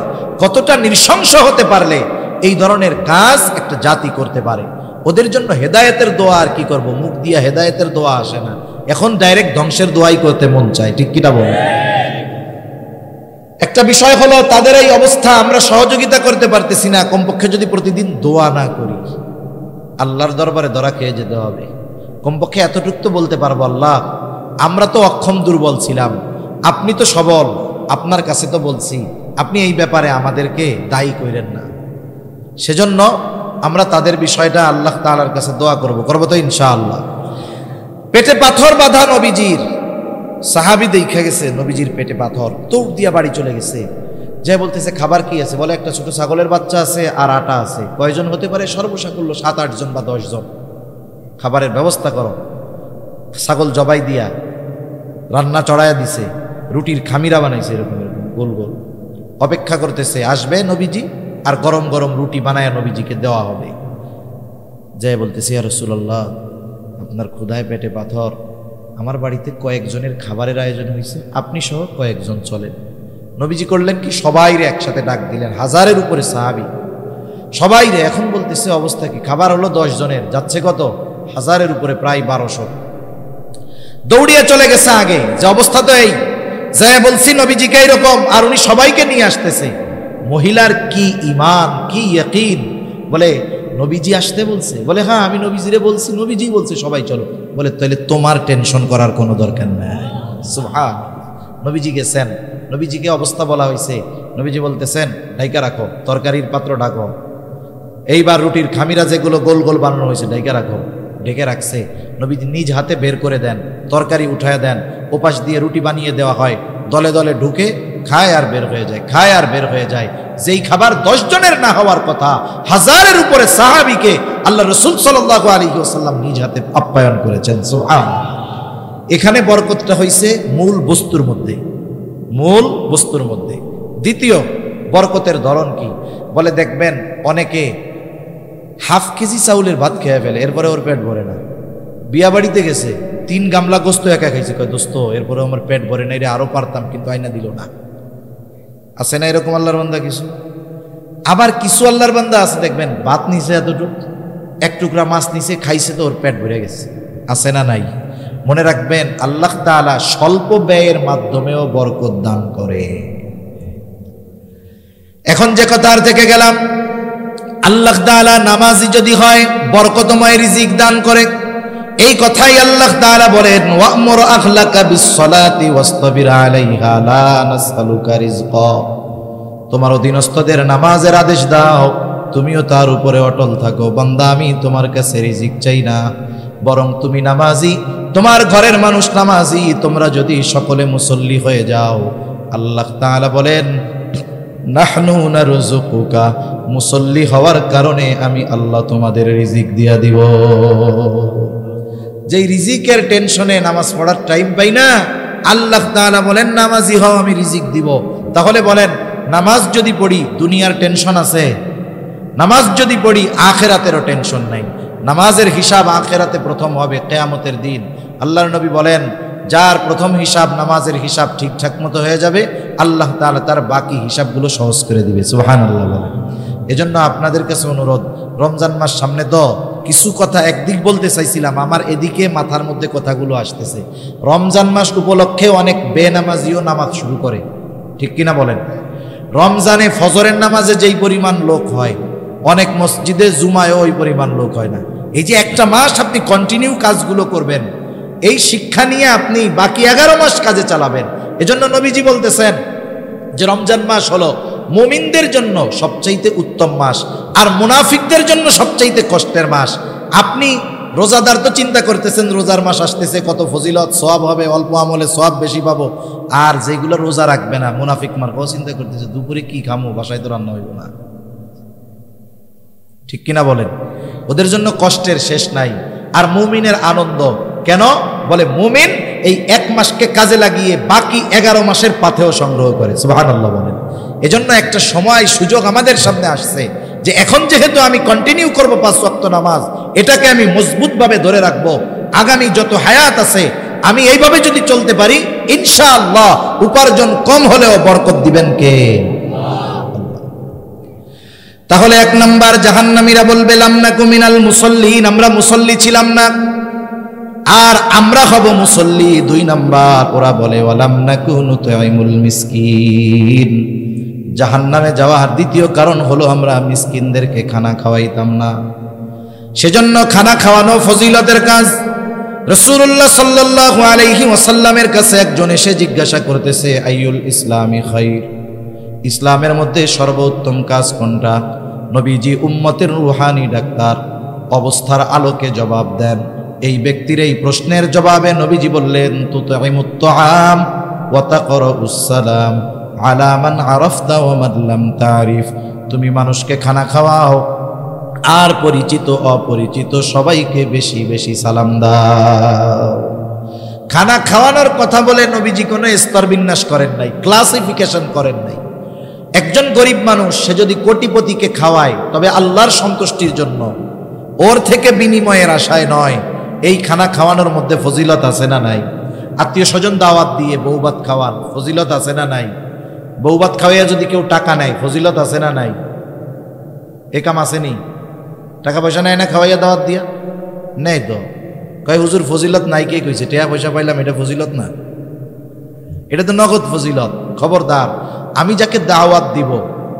কতটা নৃশংস হতে পারলে এই ধরনের কাজ একটা জাতি করতে পারে। ওদের জন্য হেদায়েতের দোয়া আর কি করব, মুখ দিয়া হেদায়েতের দোয়া আসে না, এখন ডাইরেক্ট ধ্বংসের দোয়াই করতে মন চায়। ঠিক কিনা বলেন? একটা বিষয় হলো তাদের এই অবস্থা, আমরা সহযোগিতা করতে পারতেছি না, কমপক্ষে যদি প্রতিদিন দোয়া না করি আল্লাহর দরবারে ধরা খেয়ে যেতে হবে। কমপক্ষে এতটুকু তো বলতে পারবো, আল্লাহ আমরা তো অক্ষম দুর্বল ছিলাম, আপনি তো সবল, আপনার কাছে তো বলছি, আপনি এই ব্যাপারে আমাদেরকে দায়ী করেন না। সেজন্য আমরা তাদের বিষয়টা আল্লাহ তাআলার কাছে দোয়া করব তো ইনশাআল্লাহ। পেটে পাথর বাঁধা নবীজির, সাহাবী দেখা গেছে নবীজির পেটে পাথর, দৌড় দিয়া বাড়ি চলে গেছে, যে বলতেছে খাবার কি আছে, বলে একটা ছোট ছাগলের বাচ্চা আছে আর আটা আছে। কয়জন হতে পারে? সর্বসাকুল্য 7-8 জন বা 10 জন। খাবারের ব্যবস্থা করো। ছাগল জবাই দিয়া রান্না চড়াইয়া দিছে, রুটির খামিরা বানাইছে এরকম এরকম গোল গোল, অপেক্ষা করতেছে আসবে নবীজি আর গরম গরম রুটি বানায়া নবীজিকে দেওয়া হবে। যে বলতেছে ইয়া রাসূলুল্লাহ আপনার ক্ষুধায় পেটে পাথর, আমার বাড়িতে কয়েকজনের খাবারের আয়োজন হয়েছে, আপনি সহ কয়েকজন চলেন। নবীজি করলেন কি, সবাইরে একসাথে ডাক দিলেন, 1000-এর উপরে সাহাবী, সবাইরে। এখন বলতেছে অবস্থা কি, খাবার হলো 10 জনের, যাচ্ছে কত? 1000-এর উপরে, প্রায় 1200। দৌড়িয়ে চলে গেছে আগে, যে অবস্থা তো এই, যে বলছি নবীজিকে এইরকম, আর উনি সবাইকে নিয়ে আসতেছে। মহিলার কি ঈমান, কি ইয়াকিন, বলে নবীজি আসতে বলছে, বলে হ্যাঁ আমি নবীজিরে বলছি, নবীজি বলছে সবাই চলো। বলে তাহলে তোমার টেনশন করার কোনো দরকার নাই। সুবহানাল্লাহ। নবীজি গেছেন, নবীজিকে অবস্থা বলা হয়েছে, নবীজি বলতেছেন ঢাইকা রাখো, তরকারির পাত্র ঢাকো, এইবার রুটির খামিরা যেগুলো গোল গোল বানানো হয়েছে ঢাইকা রাখো। ঢেকে রাখছে, নবীজি নিজ হাতে বের করে দেন, তরকারি উঠায় দেন, ওপাশ দিয়ে রুটি বানিয়ে দেওয়া হয়, দলে দলে ঢুকে খায় আর বের হয়ে যায়, খায় আর বের হয়ে যায়। যেই খাবার 10 জনের না হওয়ার কথা, 1000-এর উপরে সাহাবীকে আল্লাহ রাসূল সাল্লাল্লাহু আলাইহি ওয়াসাল্লাম নিজ হাতে আপ্যায়ন করেছেন। সুবহানাল্লাহ। এখানে বরকতটা হইছে মূল বস্তুর মধ্যে, মূল বস্তুর মধ্যে। দ্বিতীয় বরকতের ধরন কি, বলে দেখবেন অনেকে হাফ কেজি চাউলের ভাত খেয়ে ফেলে, এরপরে ওর পেট ভরে না। বিয়া বাড়িতে গেছে, 3 গামলা গোস্ত একা খাইছে, কয় দোস্ত এরপরে আমার পেট ভরে না, এটা আরো পারতাম কিন্তু আইনা দিল না। আছে না এরকম আল্লাহর বান্দা কিছু? আবার কিছু আল্লাহর বান্দা আছে দেখবেন ভাত নিছে এতটুক, 1 টুকরা মাছ নিছে, খাইছে তো ওর পেট ভরে গেছে। আছে না নাই? মনে রাখবেন আল্লাহ তাআলা স্বল্প ব্যয়ের মাধ্যমেও বরকত দান করে। এখন যে কথার থেকে গেলাম, আল্লাহ তাআলা নামাজি যদি হয় বরকতময় রিজিক দান করে, এই কথাই আল্লাহ তাআলা বলেন ওয়া'মুর আখলাকা বিস-সালাতি ওয়াসতাবির আলাইহা লা নাসআলুকা রিজকা। তোমার অধীনস্থদের নামাজের আদেশ দাও, তুমিও তার উপরে অটল থাকো। বান্দা আমি তোমার কাছে রিজিক চাই না, বরং তুমি নামাজি, তোমার ঘরের মানুষ নামাজি, তোমরা যদি সকলে মুসল্লি হয়ে যাও, আল্লাহ তাআলা বলেন নাহনু নারযুকুকা, মুসল্লি হওয়ার কারণে আমি আল্লাহ তোমাদের রিজিক দিয়া দিব। যেই রিজিকের টেনশনে নামাজ পড়ার টাইম পাই না, আল্লাহ তাআলা বলেন নামাজি হও আমি রিজিক দিব। তাহলে বলেন নামাজ যদি পড়ি দুনিয়ার টেনশন আছে, নামাজ যদি পড়ি আখিরাতেরও টেনশন নাই। নামাজের হিসাব আখিরাতে প্রথম হবে কিয়ামতের দিন। আল্লাহর নবী বলেন যার প্রথম হিসাব নামাজের হিসাব ঠিকঠাক মতো হয়ে যাবে, আল্লাহ তাআলা তার বাকি হিসাবগুলো সহজ করে দিবে। সুবহানাল্লাহ বলেন। এজন্য আপনাদের কাছে অনুরোধ, রমজান মাস সামনে তো কিছু কথা একদিক বলতে চাইছিলাম, আমার এদিকে মাথার মধ্যে কথাগুলো আসতেছে। রমজান মাস উপলক্ষে অনেক বেনামাজিও নামাজ শুরু করে, ঠিক কিনা বলেন? রমজানে ফজরের নামাজে যেই পরিমাণ লোক হয়, অনেক মসজিদে জুমায়ও ওই পরিমাণ লোক হয় না। এই যে একটা মাস আপনি কন্টিনিউ কাজগুলো করবেন, এই শিক্ষা নিয়ে আপনি বাকি 11 মাস কাজে চালাবেন। এজন্য নবীজি বলতেছেন যে রমজান মাস হলো মুমিনদের জন্য সবচাইতে উত্তম মাস, আর মুনাফিকদের জন্য সবচাইতে কষ্টের মাস। আপনি রোজাদার তো চিন্তা করতেছেন রোজার মাস আসতেছে, কত ফজিলত সওয়াব হবে, অল্প আমলে সওয়াব বেশি পাবো। আর যেগুলো রোজা রাখবে না মুনাফিক মার্কাও চিন্তা করতেছে দুপুরে কি খামো, বাসায় তো রান্না হইব না, ঠিক কিনা বলেন? ওদের জন্য কষ্টের শেষ নাই। আর মুমিনের আনন্দ কেন? বলে মুমিন এই 1 মাসকে কাজে লাগিয়ে বাকি 11 মাসের পাথেও সংগ্রহ করে। সুবহানাল্লাহ বলেন। এজন্য একটা সময় সুযোগ আমাদের সামনে আসছে যে এখন যেহেতু আমি কন্টিনিউ করব 5 ওয়াক্ত নামাজ, এটাকে আমি মজবুতভাবে ধরে রাখবো। আগামী যত হায়াত আছে আমি এইভাবে যদি চলতে পারি, ইনশাআল্লাহ উপার্জন কম হলেও বরকত দিবেন কে? তাহলে এক নাম্বার জাহান্নামীরা বলবে লাম নাকু মিনাল মুসাল্লিন, আমরা মুসল্লি ছিলাম না, আর আমরা হব মুসল্লি। দুই নাম্বার ওরা বলে ওয়ালাম নাকু নুতঈমুল মিসকিন, জাহান্নামে যাওয়ার দ্বিতীয় কারণ হলো আমরা মিসকিনদেরকে খানা খাওয়াইতাম না। সেজন্য খানা খাওয়ানো ফজিলতের কাজ। রাসূলুল্লাহ সাল্লাল্লাহু আলাইহি ওয়াসাল্লামের কাছে একজন এসে জিজ্ঞাসা করতেছে আইয়ুল ইসলামি খায়র, ইসলামের মধ্যে সর্বোত্তম কাজ কোনটা? নবীজি উম্মতের রুহানি ডাক্তার অবস্থার আলোকে জবাব দেন। এই ব্যক্তির এই প্রশ্নের জবাবে নবীজি বললেন তুতঈমুত তাআম ওয়া তাকরাউস সালাম আলা মান আরাফতা ওয়া মান লাম তারিফ, তুমি মানুষকে খানা খাওয়াও আর পরিচিত অপরিচিত সবাইকে বেশি বেশি সালাম দাও। খানা খাওয়ানোর কথা বলে নবীজি কোনো স্তর বিন্যাস করেন নাই, ক্লাসিফিকেশন করেন নাই। একজন গরিব মানুষ সে যদি কোটিপতিকে খাওয়ায় তবে আল্লাহর সন্তুষ্টির জন্য, ওর থেকে বিনিময়ের আশায় নয়। এই খানা খাওয়ানোর মধ্যে ফজিলত আছে না নাই? আত্মীয় স্বজন দাওয়াত দিয়ে বউভাত খাওয়ান, ফজিলত আছে না নাই? বউভাত খাওয়াইয়া যদি কেউ টাকা নেয়, ফজিলত আছে না নাই? এ কাম আসেনি? টাকা পয়সা নেয় না খাওয়াইয়া দাওয়াত দিয়া? নেই তো। কয় হুজুর ফজিলত নাই, কে কইছে? টাকা পয়সা পাইলাম এটা ফজিলত না, এটা তো নগদ ফজিলত। খবরদার, আমি যাকে দাওয়াত দিব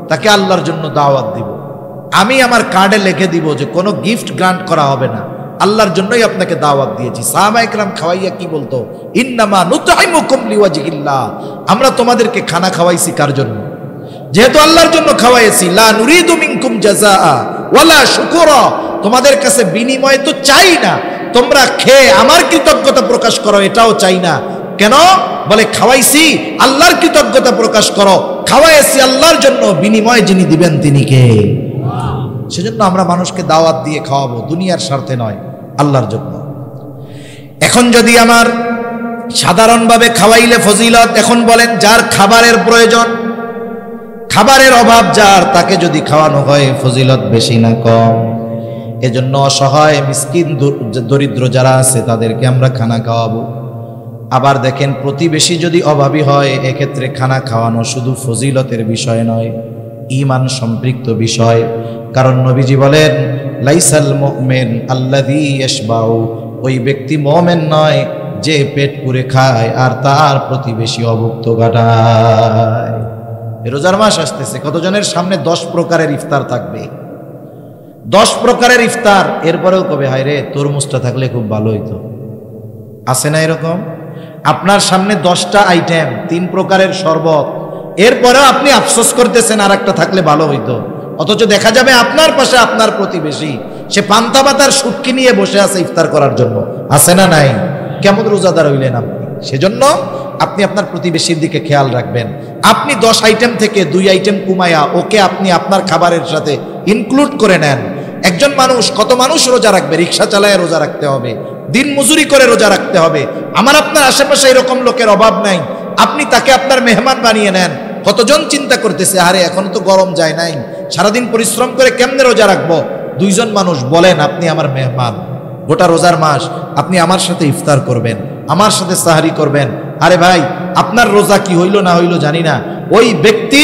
তাকে আল্লাহর জন্য দাওয়াত দিব। আমি আমার কার্ডে লিখে দিব যে কোনো গিফট গ্রান্ট করা হবে না, আল্লাহর জন্যই আপনাকে দাওয়াত দিয়েছি। সাহাবায়ে কেরাম খাওয়াইয়া কি বলতো? ইন্নামা নুতঈমুকুম লিওয়াজহিল্লাহ, আমরা তোমাদেরকে খানা খাওয়াইছি কার জন্য? যেহেতু আল্লাহর জন্য খাওয়াইছি। লা নুরিদু মিনকুম জাযাআ ওয়ালা শুকুরা, তোমাদের কাছে বিনিময় তো চাই না, তোমরা খেয়ে আমার কৃতজ্ঞতা প্রকাশ করো এটাও চাই না। কেন? বলে খাওয়াইছি আল্লাহর কৃতজ্ঞতা প্রকাশ করো, খাওয়াইছি আল্লাহর জন্য, বিনিময় যিনি দিবেন তিনি কে? সেজন্য আমরা মানুষকে দাওয়াত দিয়ে খাওয়াবো, দুনিয়ার স্বার্থে নয়, আল্লাহর জন্য। এখন যদি আমার সাধারণভাবে খাওয়াইলে ফজিলত, এখন বলেন যার খাবারের প্রয়োজন, খাবারের অভাব যার, তাকে যদি খাওয়ানো হয় ফজিলত বেশি না কম? এজন্য অসহায় মিসকিন দরিদ্র যারা আছে তাদেরকে আমরা খানা খাওয়াবো। আবার দেখেন প্রতিবেশী যদি অভাবী হয়, এক্ষেত্রে খানা খাওয়ানো শুধু ফজিলতের বিষয় নয়, ঈমান সম্পৃক্ত বিষয়। কারণ নবীজি বলেন লাইসাল মুমিন আল্লাযী ইয়াশবাউ, ওই ব্যক্তি মুমিন নয় যে পেট পুরে খায় আর তার প্রতিবেশী অভুক্ত ঘটায়। রোজার মাস আসতেছে, কতজনের সামনে 10 প্রকারের ইফতার থাকবে? 10 প্রকারের ইফতার। এরপরেও কবে হায় রে তরমুজটা থাকলে খুব ভালো হইতো। আছে না এরকম? আপনার সামনে 10টা আইটেম, 3 প্রকারের শরবত, এরপরেও আপনি আফসোস করতেছেন আর একটা থাকলে ভালো হইতো। অথচ দেখা যাবে আপনার পাশে আপনার প্রতিবেশী, সে পান্তা ভাতার শুটকি নিয়ে বসে আছে ইফতার করার জন্য। আছে না নাই? কেমন রোজাদার হইলেন আপনি? সেজন্য আপনি আপনার প্রতিবেশীর দিকে খেয়াল রাখবেন। আপনি 10 আইটেম থেকে 2 আইটেম কমায়া ওকে আপনি আপনার খাবারের সাথে ইনক্লুড করে নেন। একজন মানুষ, কত মানুষ রোজা রাখবে? রিক্সা চালায় রোজা রাখতে হবে, দিন মজুরি করে রোজা রাখতে হবে। আমার আপনার আশেপাশে এরকম লোকের অভাব নাই, আপনি তাকে আপনার মেহমান বানিয়ে নেন। কতজন চিন্তা করতেছে আরে এখন তো গরম যায় নাই, সারাদিন পরিশ্রম করে কেমনে রোজা রাখবো? 2 জন মানুষ বলেন আপনি আমার মেহমান, গোটা রোজার মাস আপনি আমার সাথে ইফতার করবেন, আমার সাথে সাহারি করবেন। আরে ভাই, আপনার রোজা কি হইল না হইল জানি না, ওই ব্যক্তি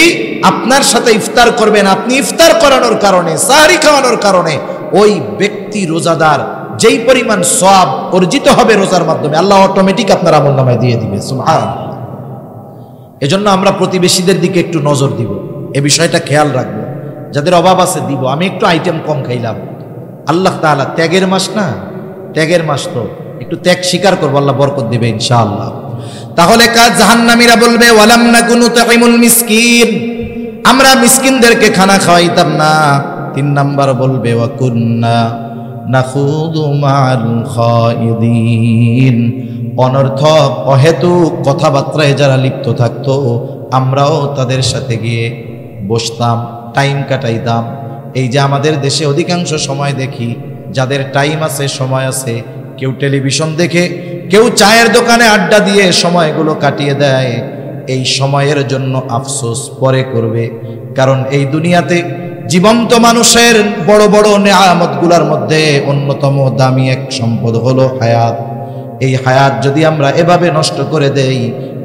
আপনার সাথে ইফতার করবেন, আপনি ইফতার করানোর কারণে, সাহারি খাওয়ানোর কারণে ওই ব্যক্তি রোজাদার। যেই পরিমাণ সওয়াব অর্জিত হবে রোজার মাধ্যমে, আল্লাহ অটোমেটিক আপনার আমলনামায় দিয়ে দিবে। সুবহানাল্লাহ। এজন্য আমরা প্রতিবেশীদের দিকে একটু নজর দিব, এ বিষয়টা খেয়াল রাখবো। যাদের অভাব আছে দিব। আমি একটু আইটেম কম খাইলাম, আল্লাহ তাআলা ত্যাগের মাস না, ত্যাগের মাস তো একটু ত্যাগ স্বীকার করবো, আল্লাহ বরকত দিবে ইনশাআল্লাহ। তাহলে কাজ জাহান্নামীরা বলবে ওয়ালাম নাকুনু তাইমুল মিসকিন, আমরা মিসকিনদেরকে খানা খাওয়াইতাম না। 3 নাম্বার বলবে ওয়া কুন্না নাখুদু মাআল খায়িদিন, অনর্থক অহেতুক কথাবার্তায় যারা লিপ্ত থাকতো আমরাও তাদের সাথে গিয়ে বসতাম, টাইম কাটাইতাম। এই যে আমাদের দেশে অধিকাংশ সময় দেখি যাদের টাইম আছে, সময় আছে, কেউ টেলিভিশন দেখে, কেউ চায়ের দোকানে আড্ডা দিয়ে সময়গুলো কাটিয়ে দেয়। এই সময়ের জন্য আফসোস পরে করবে, কারণ এই দুনিয়াতে জীবন্ত মানুষের বড় বড় নেয়ামতগুলোর মধ্যে অন্যতম দামি এক সম্পদ হলো হায়াত। এই হায়াত যদি আমরা এভাবে নষ্ট করে দেই,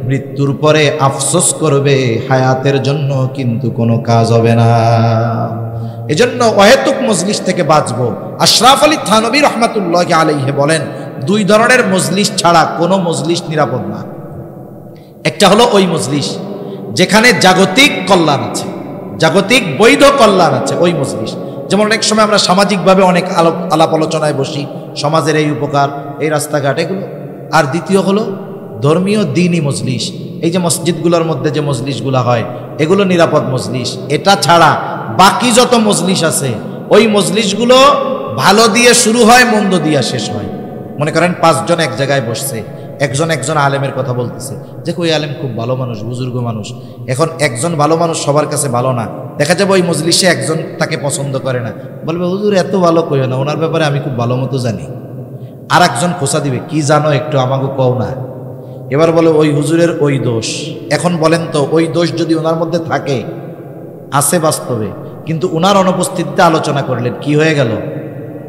মৃত্যুর পরে আফসোস করবে, হায়াতের জন্য কিন্তু কোনো কাজ হবে না। এজন্য অহেতুক মজলিস থেকে বাঁচবো। আশরাফ আলী থানভী রহমাতুল্লাহি আলাইহি বলেন, দুই ধরনের মজলিস ছাড়া কোনো মজলিস নিরাপদ না। একটা হলো ওই মজলিস যেখানে জাগতিক কল্যাণ আছে, জাগতিক বৈধ কল্যাণ আছে, ওই মজলিস। যেমন অনেক সময় আমরা সামাজিকভাবে অনেক আলাপ আলোচনায় বসি, সমাজের এই উপকার, এই রাস্তাঘাট, এগুলো। আর দ্বিতীয় হলো ধর্মীয় দ্বীনি মজলিস, এই যে মসজিদগুলোর মধ্যে যে মজলিসগুলো হয়, এগুলো নিরাপদ মজলিস। এটা ছাড়া বাকি যত মজলিস আছে, ওই মজলিসগুলো ভালো দিয়ে শুরু হয়, মন্দ দিয়ে শেষ হয়। মনে করেন 5 জন এক জায়গায় বসছে, একজন আলেমের কথা বলতেছে, যে ওই আলেম খুব ভালো মানুষ, বুজুর্গ মানুষ। এখন একজন ভালো মানুষ সবার কাছে ভালো না, দেখা যাবে ওই মজলিসে একজন তাকে পছন্দ করে না, বলবে হুজুর এত ভালো কইও না, ওনার ব্যাপারে আমি খুব ভালো মতো জানি। আর একজন খোঁচা দিবে, কি জানো একটু আমাকে কও না। এবার বলে ওই হুজুরের ওই দোষ। এখন বলেন তো, ওই দোষ যদি ওনার মধ্যে থাকে, আছে বাস্তবে, কিন্তু ওনার অনুপস্থিতিতে আলোচনা করলেন, কি হয়ে গেল?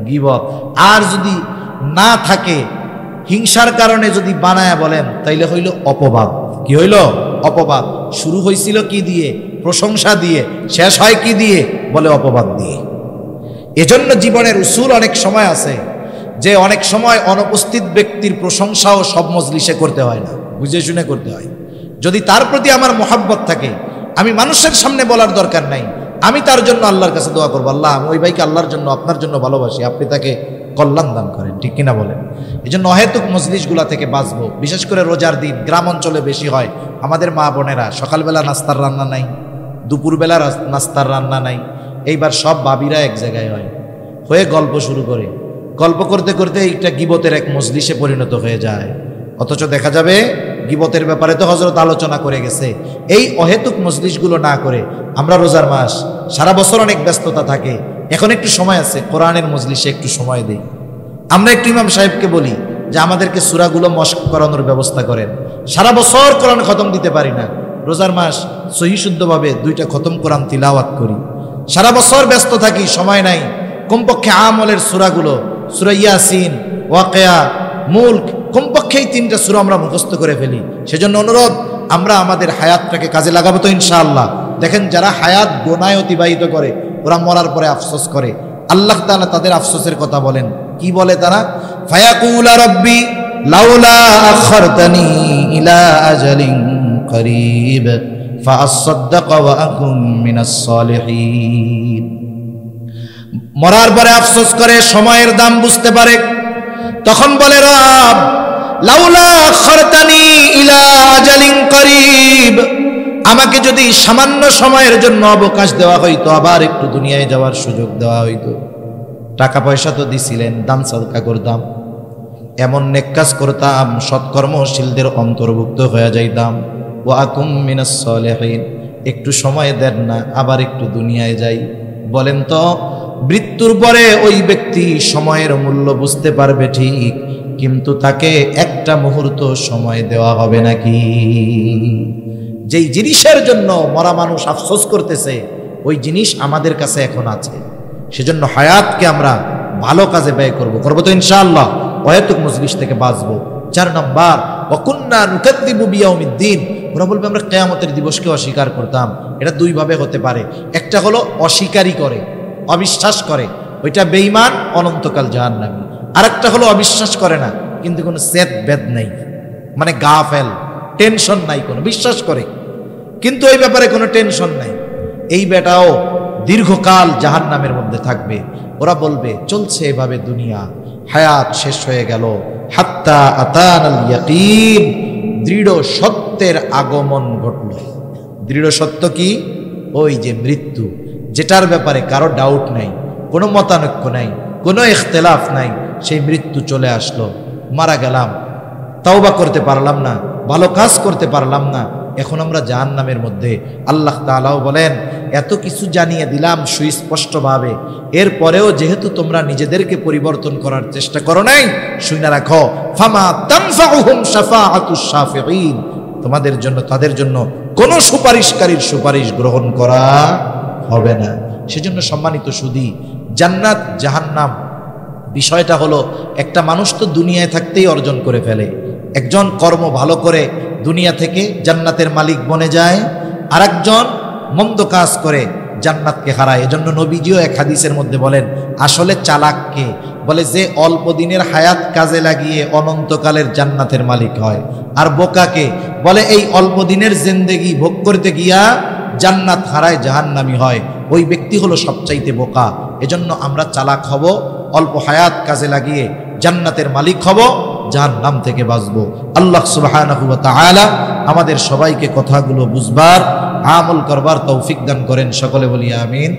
গীবত। আর যদি না থাকে, হিংসার কারণে যদি বানায়া বলেন, তাইলে হইল অপবাদ। কি হইল? অপবাদ। শুরু হয়েছিল কি দিয়ে? প্রশংসা দিয়ে। শেষ হয় কি দিয়ে? বলে অপবাদ দিয়ে। এজন্য জীবনের উসুল অনেক সময় আছে যে অনেক সময় অনুপস্থিত ব্যক্তির প্রশংসাও সব মজলিসে করতে হয় না, বুঝে শুনে করতে হয়। যদি তার প্রতি আমার মহাব্বত থাকে, আমি মানুষের সামনে বলার দরকার নাই, আমি তার জন্য আল্লাহর কাছে দোয়া করবো, আল্লাহ আমি ওই ভাইকে আল্লাহর জন্য, আপনার জন্য ভালোবাসি, আপনি তাকে কল্যাণ দান করেন, ঠিক কিনা বলেন? এই জন্য অহেতুক মজলিসগুলা থেকে বাঁচবো। বিশেষ করে রোজার দিন গ্রাম অঞ্চলে বেশি হয়। আমাদের মা বোনেরা সকালবেলা নাস্তার রান্না নাই, দুপুরবেলা নাস্তার রান্না নাই, এইবার সব বাবিরা এক জায়গায় হয়ে গল্প শুরু করে, গল্প করতে করতে এইটা গীবতের এক মজলিসে পরিণত হয়ে যায়। অথচ দেখা যাবে গীবতের ব্যাপারে তো হযরত আলোচনা করে গেছে। এই অহেতুক মজলিসগুলো না করে, আমরা রোজার মাস, সারা বছর অনেক ব্যস্ততা থাকে, এখন একটু সময় আছে, কোরআনের মজলিসে একটু সময় দেই। আমরা একটু ইমাম সাহেবকে বলি যে আমাদেরকে সূরাগুলো মশক করানোর ব্যবস্থা করেন। সারা বছর কোরআন খতম দিতে পারি না, রোজার মাস সহি শুদ্ধভাবে 2টা খতম কোরআন তিলাওয়াত করি। সারা বছর ব্যস্ত থাকি, সময় নাই, কমপক্ষে আমলের সূরাগুলো, সূরা ইয়াসিন, ওয়াকিয়া, মুলক, কমপক্ষে এই 3টা সূরা আমরা মুখস্থ করে ফেলি। সেজন্য অনুরোধ, আমরা আমাদের হায়াতটাকে কাজে লাগাবো তো ইনশাআল্লাহ। দেখেন যারা হায়াত গোনায় অতিবাহিত করে, ওরা মরার পরে আফসোস করে। আল্লাহ তাআলা তাদের আফসোসের কথা বলেন, কি বলে তারা? ফায়াকুলা রাব্বি লাউলা আখারতানি ইলা আজালিন করিব ফাআসাদদাক ওয়া আকুম মিনাস সালিহিন। মরার পরে আফসোস করে, সময়ের দাম বুঝতে পারে, তখন বলে রব লাউলা আখারতানি ইলা আজালিন করিব, আমাকে যদি সামান্য সময়ের জন্য অবকাশ দেওয়া হইতো, আবার একটু দুনিয়ায় যাওয়ার সুযোগ দেওয়া হইতো, টাকা পয়সা তো দিছিলেন, দান সদকা করতাম, এমন নেক কাজ করতাম, সৎকর্মশীলদের অন্তর্ভুক্ত হয়ে যাইতাম, ওয়া আকুম মিনাস সালিহিন। একটু সময় দেন না, আবার একটু দুনিয়ায় যাই। বলেন তো, মৃত্যুর পরে ওই ব্যক্তি সময়ের মূল্য বুঝতে পারবে ঠিক, কিন্তু তাকে একটা মুহূর্ত সময় দেওয়া হবে নাকি? যেই জিনিসের জন্য মরা মানুষ আফসোস করতেছে, ওই জিনিস আমাদের কাছে এখন আছে। সেজন্য হায়াতকে আমরা ভালো কাজে ব্যয় করবো তো ইনশাআল্লাহ। অহেতুক মজলিস থেকে বাঁচবো। 4 নম্বর, ওয়াকুন্না নুকাদ্দিবু বিয়াউমিদ্দিন। ওরা বলবে আমরা কিয়ামতের দিবসকে অস্বীকার করতাম। এটা 2 ভাবে হতে পারে। একটা হলো অস্বীকারই করে, অবিশ্বাস করে, ওইটা বেঈমান, অনন্তকাল জাহান্নামী। আরেকটা হলো অবিশ্বাস করে না, কিন্তু কোনো সেদ বেদ নাই, মানে গাফেল, টেনশন নাই, কোনো বিশ্বাস করে কিন্তু এই ব্যাপারে কোনো টেনশন নাই। এই বেটাও দীর্ঘকাল জাহান্নামের মধ্যে থাকবে। ওরা বলবে চলছে এভাবে দুনিয়া, হায়াত শেষ হয়ে গেল, হাত্তা আতানাল ইয়াকিন, দৃঢ় সত্যের আগমন ঘটল। দৃঢ় সত্য কি? ওই যে মৃত্যু, যেটার ব্যাপারে কারো ডাউট নাই, কোনো মতানৈক্য নাই, কোনো ইখতিলাফ নাই, সেই মৃত্যু চলে আসলো। মারা গেলাম, তাওবা করতে পারলাম না, ভালো কাজ করতে পারলাম না, এখন আমরা জাহান্নামের মধ্যে। আল্লাহ তাআলাও বলেন এত কিছু জানিয়ে দিলাম সুস্পষ্টভাবে, এরপরেও যেহেতু তোমরা নিজেদেরকে পরিবর্তন করার চেষ্টা করো নাই, শুনে রাখো ফামা তানফাউহুম শাফাআতুশ শাফিঈন, তোমাদের জন্য, তাদের জন্য কোনো সুপারিশকারীর সুপারিশ গ্রহণ করা হবে না। সেজন্য সম্মানিত সুধী, জান্নাত জাহান্নাম বিষয়টা হলো, একটা মানুষ তো দুনিয়ায় থাকতেই অর্জন করে ফেলে। একজন কর্ম ভালো করে দুনিয়া থেকে জান্নাতের মালিক বনে যায়, আরেকজন মন্দ কাজ করে জান্নাতকে হারায়। এজন্য নবীজিও এক হাদিসের মধ্যে বলেন, আসলে চালাককে বলে যে অল্প দিনের হায়াত কাজে লাগিয়ে অনন্তকালের জান্নাতের মালিক হয়, আর বোকাকে বলে এই অল্প দিনের জিন্দেগি ভোগ করতে গিয়া জান্নাত হারায় জাহান্নামী হয়। ওই ব্যক্তি হলো সবচাইতে বোকা। এজন্য আমরা চালাক হব, অল্প হায়াত কাজে লাগিয়ে জান্নাতের মালিক হব, জাহান্নাম থেকে বাঁচবো। আল্লাহ সুবহানাহু ওয়া তাআলা আমাদের সবাইকে কথাগুলো বুঝবার, আমল করবার তৌফিক দান করেন। সকলে বলি আমিন।